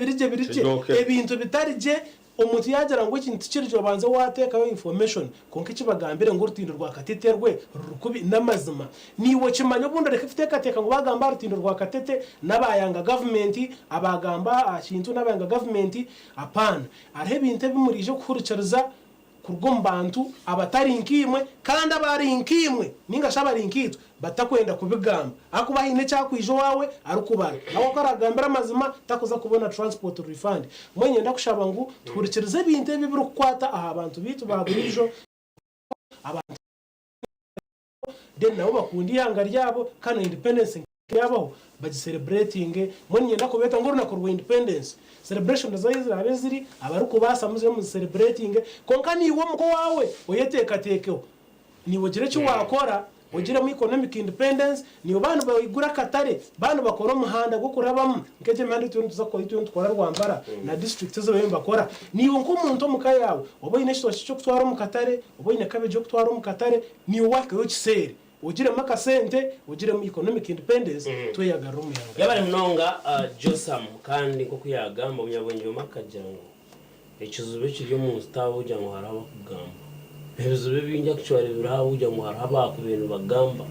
ibintu bitarije umuntu yagira ngo ikintu kirije banze watekaho information konke kibagambire ngo rutindo rwa katete rwe rukubi n'amazima niwo kimanya ubundi reka teka ngo bagamba rutindo rwa katete nabayanga government abagamba akintu nabayanga government apana arihe bintu bimurije kuricariza kurgombantu abatari nkimwe kandi abari nkimwe ninga shabari nkitwe batakwenda kubigamba akuba ine cyakwijo wawe arukubara aho karagambira amazima takuza kubona transport refund mwenye ndakushaba ngo turikirize binte bibiri kwata aha abantu bitu bagurijo abantu den nabo bakundi hanga ryabo kana independence yabaho baji celebrating mwenye ndakubeta ngo runakorwa independence celebration zaizira ziri abaruko basamuze mu celebrating konka niwo mko wawe oyeteka tekeo niwo gire cyo wakora ugira mu economic independence niyo bantu bayigura katare bantu bakora umuhanda go kurabamo nkeje mande tuntu zakora tuntu twara Rwampara na district zo bemba bakora niwo nko muntu mukaye yawe oboyine cyo kutwara mu katare oboyine kabeje yo kutwara mu katare niyo wake yo kisere ugire makasente ugire mu economic independence tweyaga rumuyanga yabare mnonga Jotham kandi ko kuyagamba munyabonye makajyango ekizube kiri mu staff ujya ngo haraba kugamba ebizube binjya kucyari biraho ujya ngo haraba ku bintu bagamba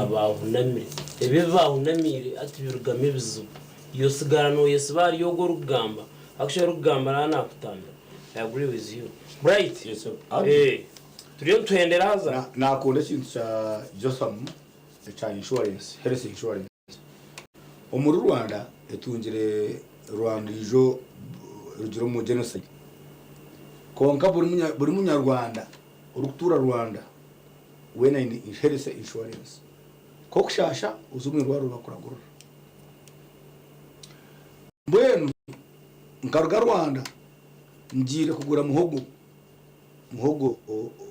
abahunamire ebivahunamire ati birugame bizuba iyo sigarano yesibari yo go rugamba akishara rugamba rana kutanda I agree with you right yes turiyo tuhendera haza nakunda ikintu cya Jotham cya insurance health insurance umuri Rwanda etungire Rwanda ijo rugiro mu genocide konka buri munyarwanda urukutura Rwanda wena in health insurance ko kushasha uzumwe rwaro bakuragurura mbwenu nkaruga Rwanda njire kugura muhogo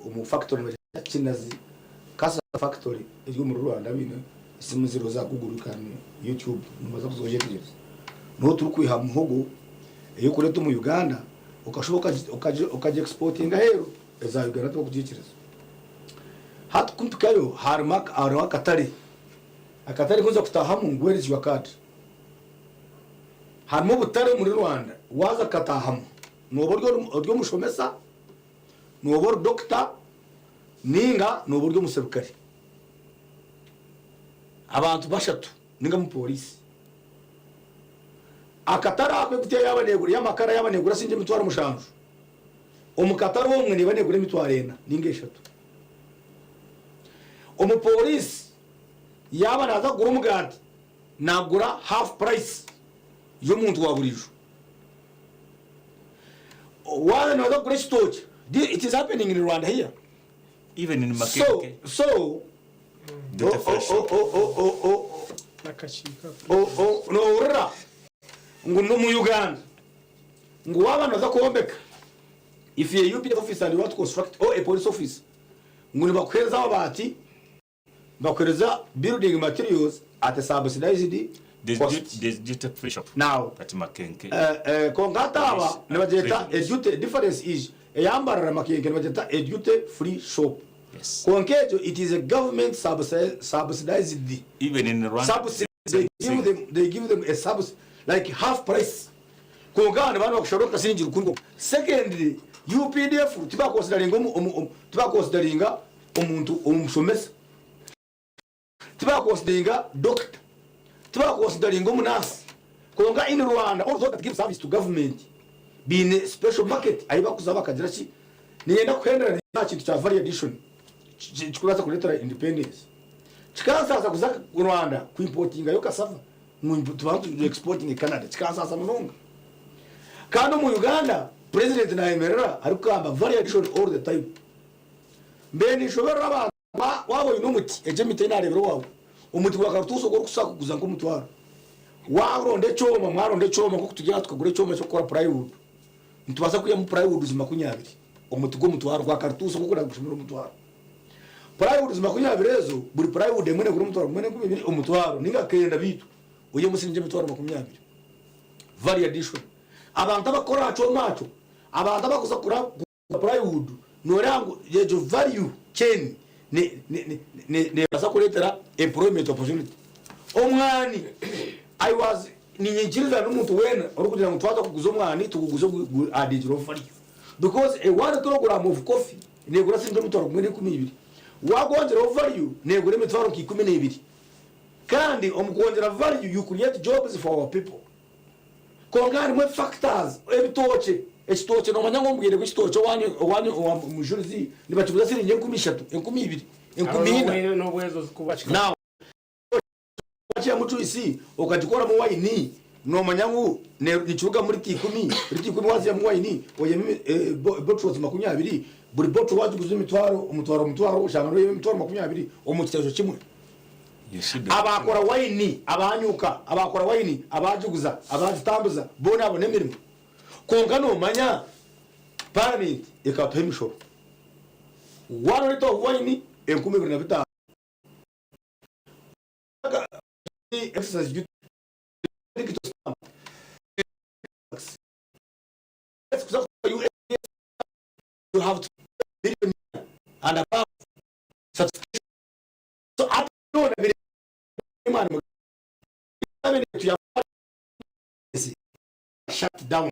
umu factory kinazi kasa factory iri mu Rwanda bine isimu ziro za Google kandi YouTube mumaza kuzoje kugeza no turukwiha muhogo iyo kureta mu Uganda ukashoboka ukaje exporting hero eza Uganda to kugikiriza hat kumpikayo harmak arwa akatari kuza kutahamu ngweri wa kati harimo butare muri Rwanda waza katahamu no buryo mushomesa no buryo doctor ninga no buryo musebukari abantu bashatu ninga mu police akatara akwe yabanegura yamakara yabanegura sinje mitwara mushanju omukatara omwe ni banegura mitwara ena ninga eshatu umupolice yabanaza gura umugati nagura half price yo muntu waburijo wala naza gura stoke. It is happening in Rwanda here even in Makeke so nakashika no ura nguno mu Uganda ngo wabanaza kuombeka if you UP officer and you want to construct or a police office ngo bakweza abati bakweza building materials at a subsidized there's duty free shop now at Makeke kongatawa nebajeta a duty difference is a Mbarara Makeke nebajeta a duty free shop. Yes. Konkejo it is a government subsidized even in Rwanda they give them a like half price kongana bana bakushoroka sinjira kungo secondly UPDF tibakonsideringa umuntu umushomesa tibakonsideringa doctor tibakonsideringa umunasi konga in Rwanda also that give service to government being a special market ayiba kuzaba kagira ki niyenda kwendera kintu cya value addition chikuraza kuletera independence chikansasa kuza Rwanda kuimportinga yo kasava tubantu exporting Canada chikansasa munonga kandi mu Uganda president na Mbarara arukamba value addition all the time mbeni shobora abantu wabo inumuti ejemite narebero wabo umuti wa kartuso go kusaka kuza ngo mutwara waronde choma mwaronde choma ko tugira tukagure choma cyo kora plywood ntubasa kuya mu plywood zima 20 umuti go mutwara kwa kartuso ko kugushimira umutwara plywood zima 20 rezo buri plywood emwe nguru mutwara mwene kubiri umutwaro ninga kenda bitu uye musinje mutwara 20 value addition abantu abakora choma cyo abantu abakuza kura plywood norango yejo value chain ne basa kuletera employment opportunity omwani I was ninyikiriza n'umuntu wena uri kugira ngo twaza kuguza omwani tukuguze adijiro fari because a one kilogram of coffee negura sinje mutwaro kumwe 12 wagongera value negura mitwaro ki 12 kandi omukongera value you create jobs for our people kongani mwe factors ebitoche ekitoche no manyango mbwire kw'ekitoche wanyu Mujurizi nibakibuza sirinje 13 12 14 no bwezo kubachika now wacha mutu isi okajikora mu wine no manyango nichuga muri 10 wazi ya mu wine oye bottles 20 buri bottle wazi kuzuza umutwaro ushanga no imitwaro 20 omukitejo kimwe abakora wine abanyuka abakora wine abajuguza abazitambuza bona abo nemirimo konga no manya parliament ikapemisho one liter of wine 15 exercise you have to million and above subscription. So I don't know shut down.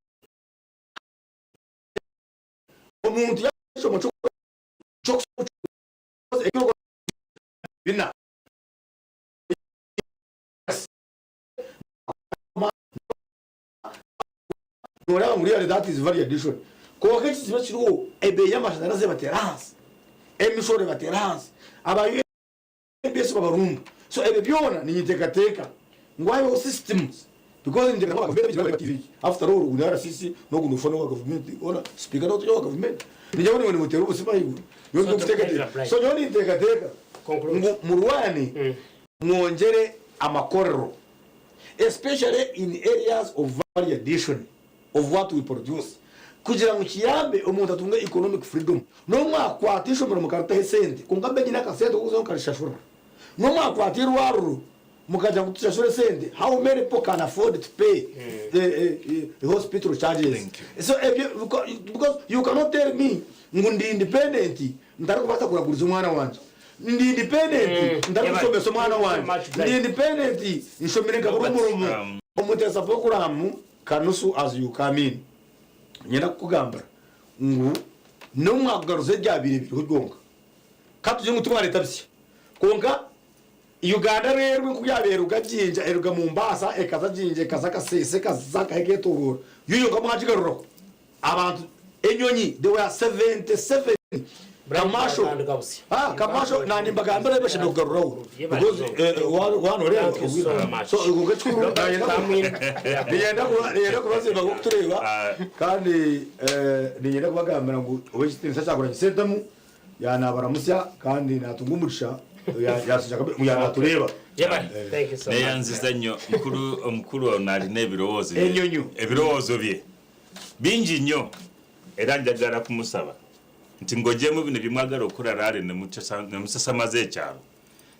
That is very additional. Kwa kitu kisicho ebe y'amashanyarazi baterance emisore baterance abaye mbese babarumba so ebe byona ni nyitekateka ngwayo systems because in the TV after all unara sisi no kunufana wa government ona speaker not your government nijabone wone mutero busima yibu yozo kutekateka so nyoni nyitekateka murwani mwongere amakorero especially in areas of value addition of what we produce kugira ngo kiyambe umuntu atunga economic freedom no mwakwatisho mu makarita hesente kungambe nyina kasente kuzo karishashura no mwakwatira waru mukaja kutushashura sente how many people can afford to pay the hospital charges so because you cannot tell me ngundi independent ndari kubata kuraguriza umwana wanje ndi independent ndari kusomesa umwana wanje ndi independent inshomereka burumurumu umutesa programu Kanusu as you come in nyina kugambara ngu no mwagaruze ryabire birugonga katuje ngutuma leta bisi konga Uganda rero kuyabera ugajinja eruga mu Mbasa ekaza jinje kaza kasese kaza kahegetoro yuyo ngamwajigaruro abantu enyonyi they were 77 kamasho nani mbagambara bashaka kugaruraho because one rero so ugachuru yenda kubaze bagutureba kandi niyenda kubagambara ngo ubishitini sasa sentamu yana baramusya kandi natungumurisha ya tureba thank you so much neyanziza nnyo mukuru onali nebirowozo ebirowozo bye bingi nnyo era njagala kumusaba nti ngojemu bino bimwagala okurarare ne musasamaze ekyalo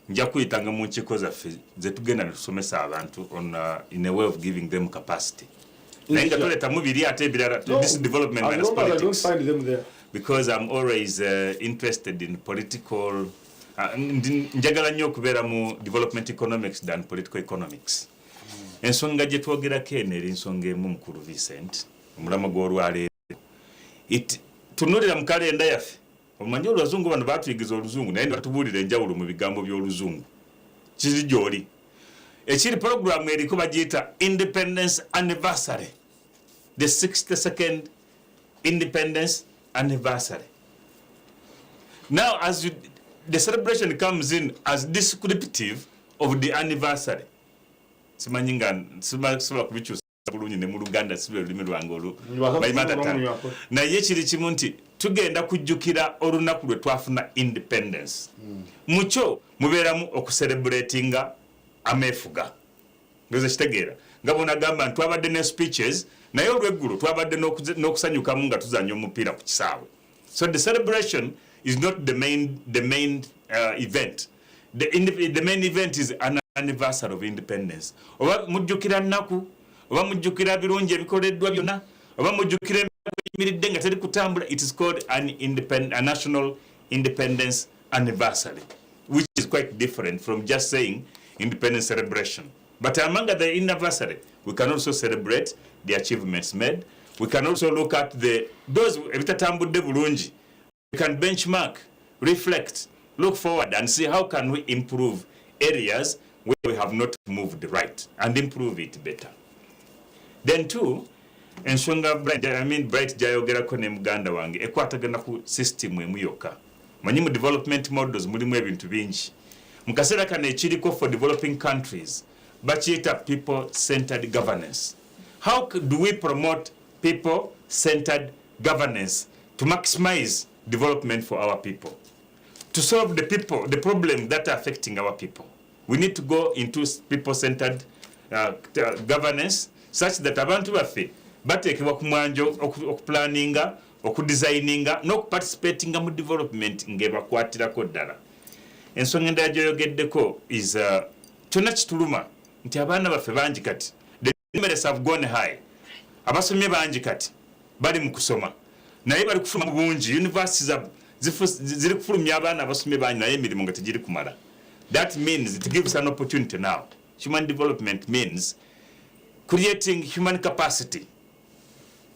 nja kuyitanga mu nkiko zaffe ze tugenda ne tusomesa abantu on in a way of giving them capacity naye tuleta mu biri ate ebirala this development and politics because I'm always interested in political njagala nnyo okubeera mu development economics than political economics ensonga gye twogerako eno eri ensonga emu mukulu Vincent omulama gw'olwaleero tunulira mu kalenda yaffe omanyi olwazungu bano batuyigiza oluzungu naye batubuulira enjawulo mu bigambo by'oluzungu kiri gy'oli ekiri programu eriko bagiyita independence anniversary the 62nd independence anniversary. Now as the celebration comes in as descriptive of the anniversary simanyinga siba kubichusa bulungi ne mu Uganda sibe lulimi lwangolo bayimata na yekiri kimunti tugenda kujjukira olunaku lwe twafuna independence mucho muberamu okucelebratinga amefuga ndoze kitegeera ngabona gamba twabadde ne speeches naye olweggulu twabadde n'okusanyuka mu nga tuzanya omupiira ku kisaawe. So the celebration is not the main event. The main event is an anniversary of independence. Oba mujjukira nnaku oba mujjukira birungi ebikoleddwa byonna oba mujjukira emiridde nga teri kutambula, it is called a national independence anniversary, which is quite different from just saying independence celebration. But among the anniversary, we can also celebrate the achievements made. We can also look at those ebitatambudde bulungi. We can benchmark, reflect, look forward and see how can we improve areas where we have not moved right and improve it better. Then two, ensonga Bright jayogerako ne muganda wange ekwatagana ku system emu yokka. Manyi mu development models mulimu ebintu bingi. Mu kaseera kano ekiriko for developing countries bakiyita people-centered governance. How do we promote people-centered governance to maximize development for our people? To solve the problem that are affecting our people, we need to go into people-centered governance such that abantu baffe bateekebwa ku mwanjo okuplanninga, okudesigninga n'okuparticipatinga mu development ng'ebakwatirako ddala. Ensonga endala gyoyogeddeko is kyonna kituluma nti abaana baffe bangi kati the numbers have gone high. Abasomye bangi kati bali mu kusoma naye bali kufuluma mu bungi. Universities ziri kufulumya abaana abasomye bangi naye emirimu nga tegiri kumala. That means it gives an opportunity now. Human development means creating human capacity,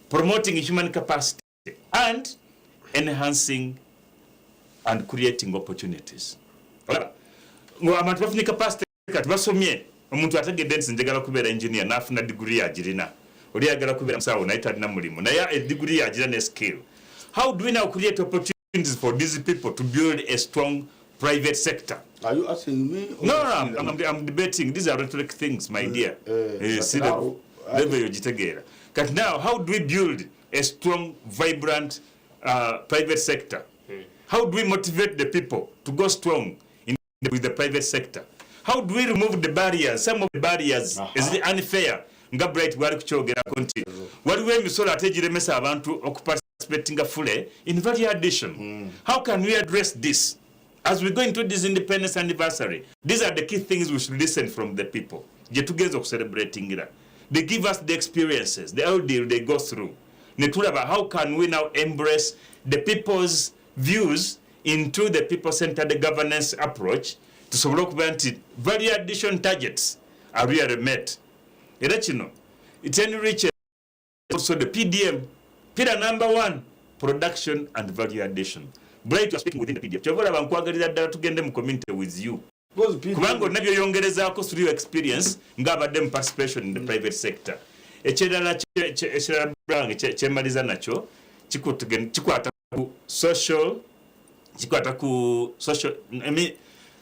promoting human capacity, and enhancing and creating opportunities. Abantu bafunye capacity kati basomye. Omuntu ategedde nti njagala kubeera engineer n'afuna degree yagirina. Oli ayagala kubeera musawo naye talina mulimu naye degree yagirina ne skill. How do we now create opportunities for these people to build a strong private sector? Are you asking me? No, I'm debating. These are rhetoric things, my dear. See the level you jitegera. But now, how do we build a strong, vibrant private sector? How do we motivate the people to go strong with the private sector? How do we remove the barriers? Some of the barriers is unfair. Nga Bright wali kukyogera konti. Waliwo emisolo ate giremesa abantu okuparticipatinga fully in value addition. How can we address this? As we go into this independence anniversary, these are the key things we should listen from the people. Together celebrating it. They give us the experiences, the ordeal they go through. Netulaba, how can we now embrace the people's views into the people-centered governance approach to solve value addition targets are really met. It enriches also the PDM, pillar number 1, production and value addition. Bright, you are speaking within the PDF. Chovola bankwagalira ddala tugende mu community with you. Kubanga nabyo yongerezaako through your experience ng'abadde participation in the private sector. Ekirala brange kyemaliza nakyo kikwata ku social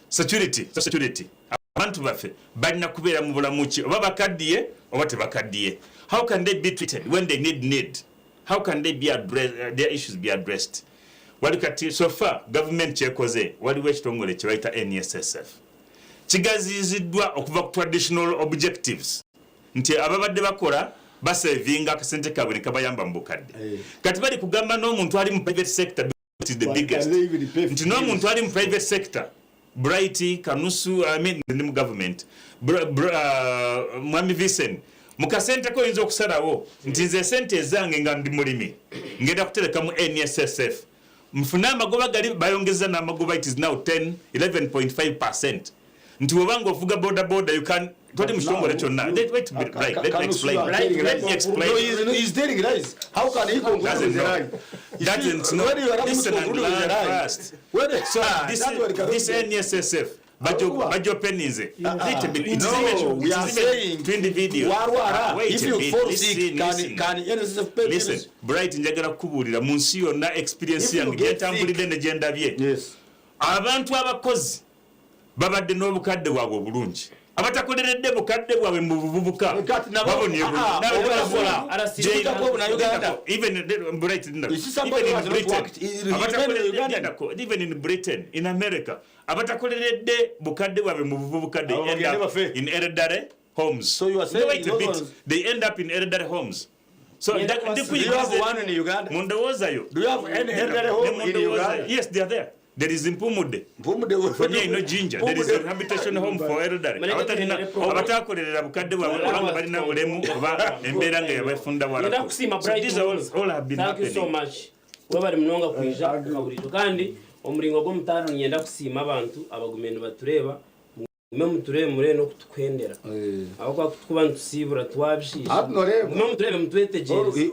security. Abantu baffe balina kubeera mu bulamu ki oba bakaddiye oba tebakaddiye. How can they be treated when they need? How can they be their issues be addressed? Walikati so far government chekoze waliwo ekitongole kye bayita NSSF kigaziziddwa okuva ku traditional objectives nti ababadde bakola basevinga akasente kabwe ne kabayamba mu bukadde kati bali kugamba n'omuntu ali mu private sector is the biggest nti n'omuntu ali mu private sector Bright Kanusu mu government Mwami Vincent mukasente ko yinza okusalawo nti nze sente ezange nga ndi mulimi ngenda kutereka mu NSSF mfuna amagoba gali bayongeza na amagoba it is now 11.5%. Nti wabanga ovuga border you can twali mshongole kyonna. Wait a minute, right, let me explain. Let me explain. No, he's telling lies. How can he conclude the lie? Doesn't know. Listen and learn first. So this NSSF Bajo Penize. No, we are saying to individuals. If you fall sick, can NSSF pay? Listen, Bright njagala kubuulira mu nsi yonna experience yange gyetambulidde ne gyendabye. Yes. Abantu abakozi babadde n'obukadde bwabwe obulungi. Abatakoleredde bukadde bwabwe mu buvubuka. Even in Britain, in America, abatakoleredde bukadde bwabwe mu buvubuka they end up in elderly homes. So you are saying wait a bit, they end up in elderly homes. So do you have one in Uganda? Do you have any elderly home in Uganda? Yes, they are there. There is in Pumude. Pumude no ginger. There is a rehabilitation home for elderly. Abatakolerera bukadde bwabwe balina bulemu oba embeera nga yabafunda wala. These all have been happening. Thank you so much. Wabali mnonga kuija kabulito kandi omuringo gw'omutano nyenda kusiima abantu abagumene batureba mume muturebe mure no kutukwendera aho kwa kutukuba ntusibura twabishisha mume muturebe mutwetegereze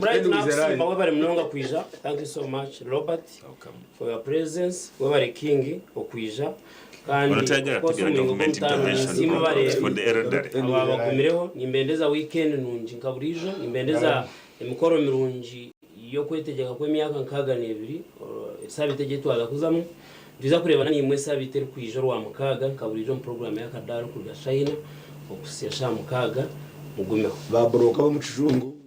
right now kusiima wabare mnonga kwija. Thank you so much Robert for your presence wabare king okwija kandi government intervention for the elderly abagumireho nimbendeza weekend nunji nkaburijo nimbendeza emikoro mirungi yo kwetegeka kw'emyaka 62 sabite gitwaga kuzamo biza kurebana n'imwe sabite rukwijo rwa mukaga nkaburijo mu program ya Akadaara ku China okusia Chamuka mugumeho babroka bo mu kijungu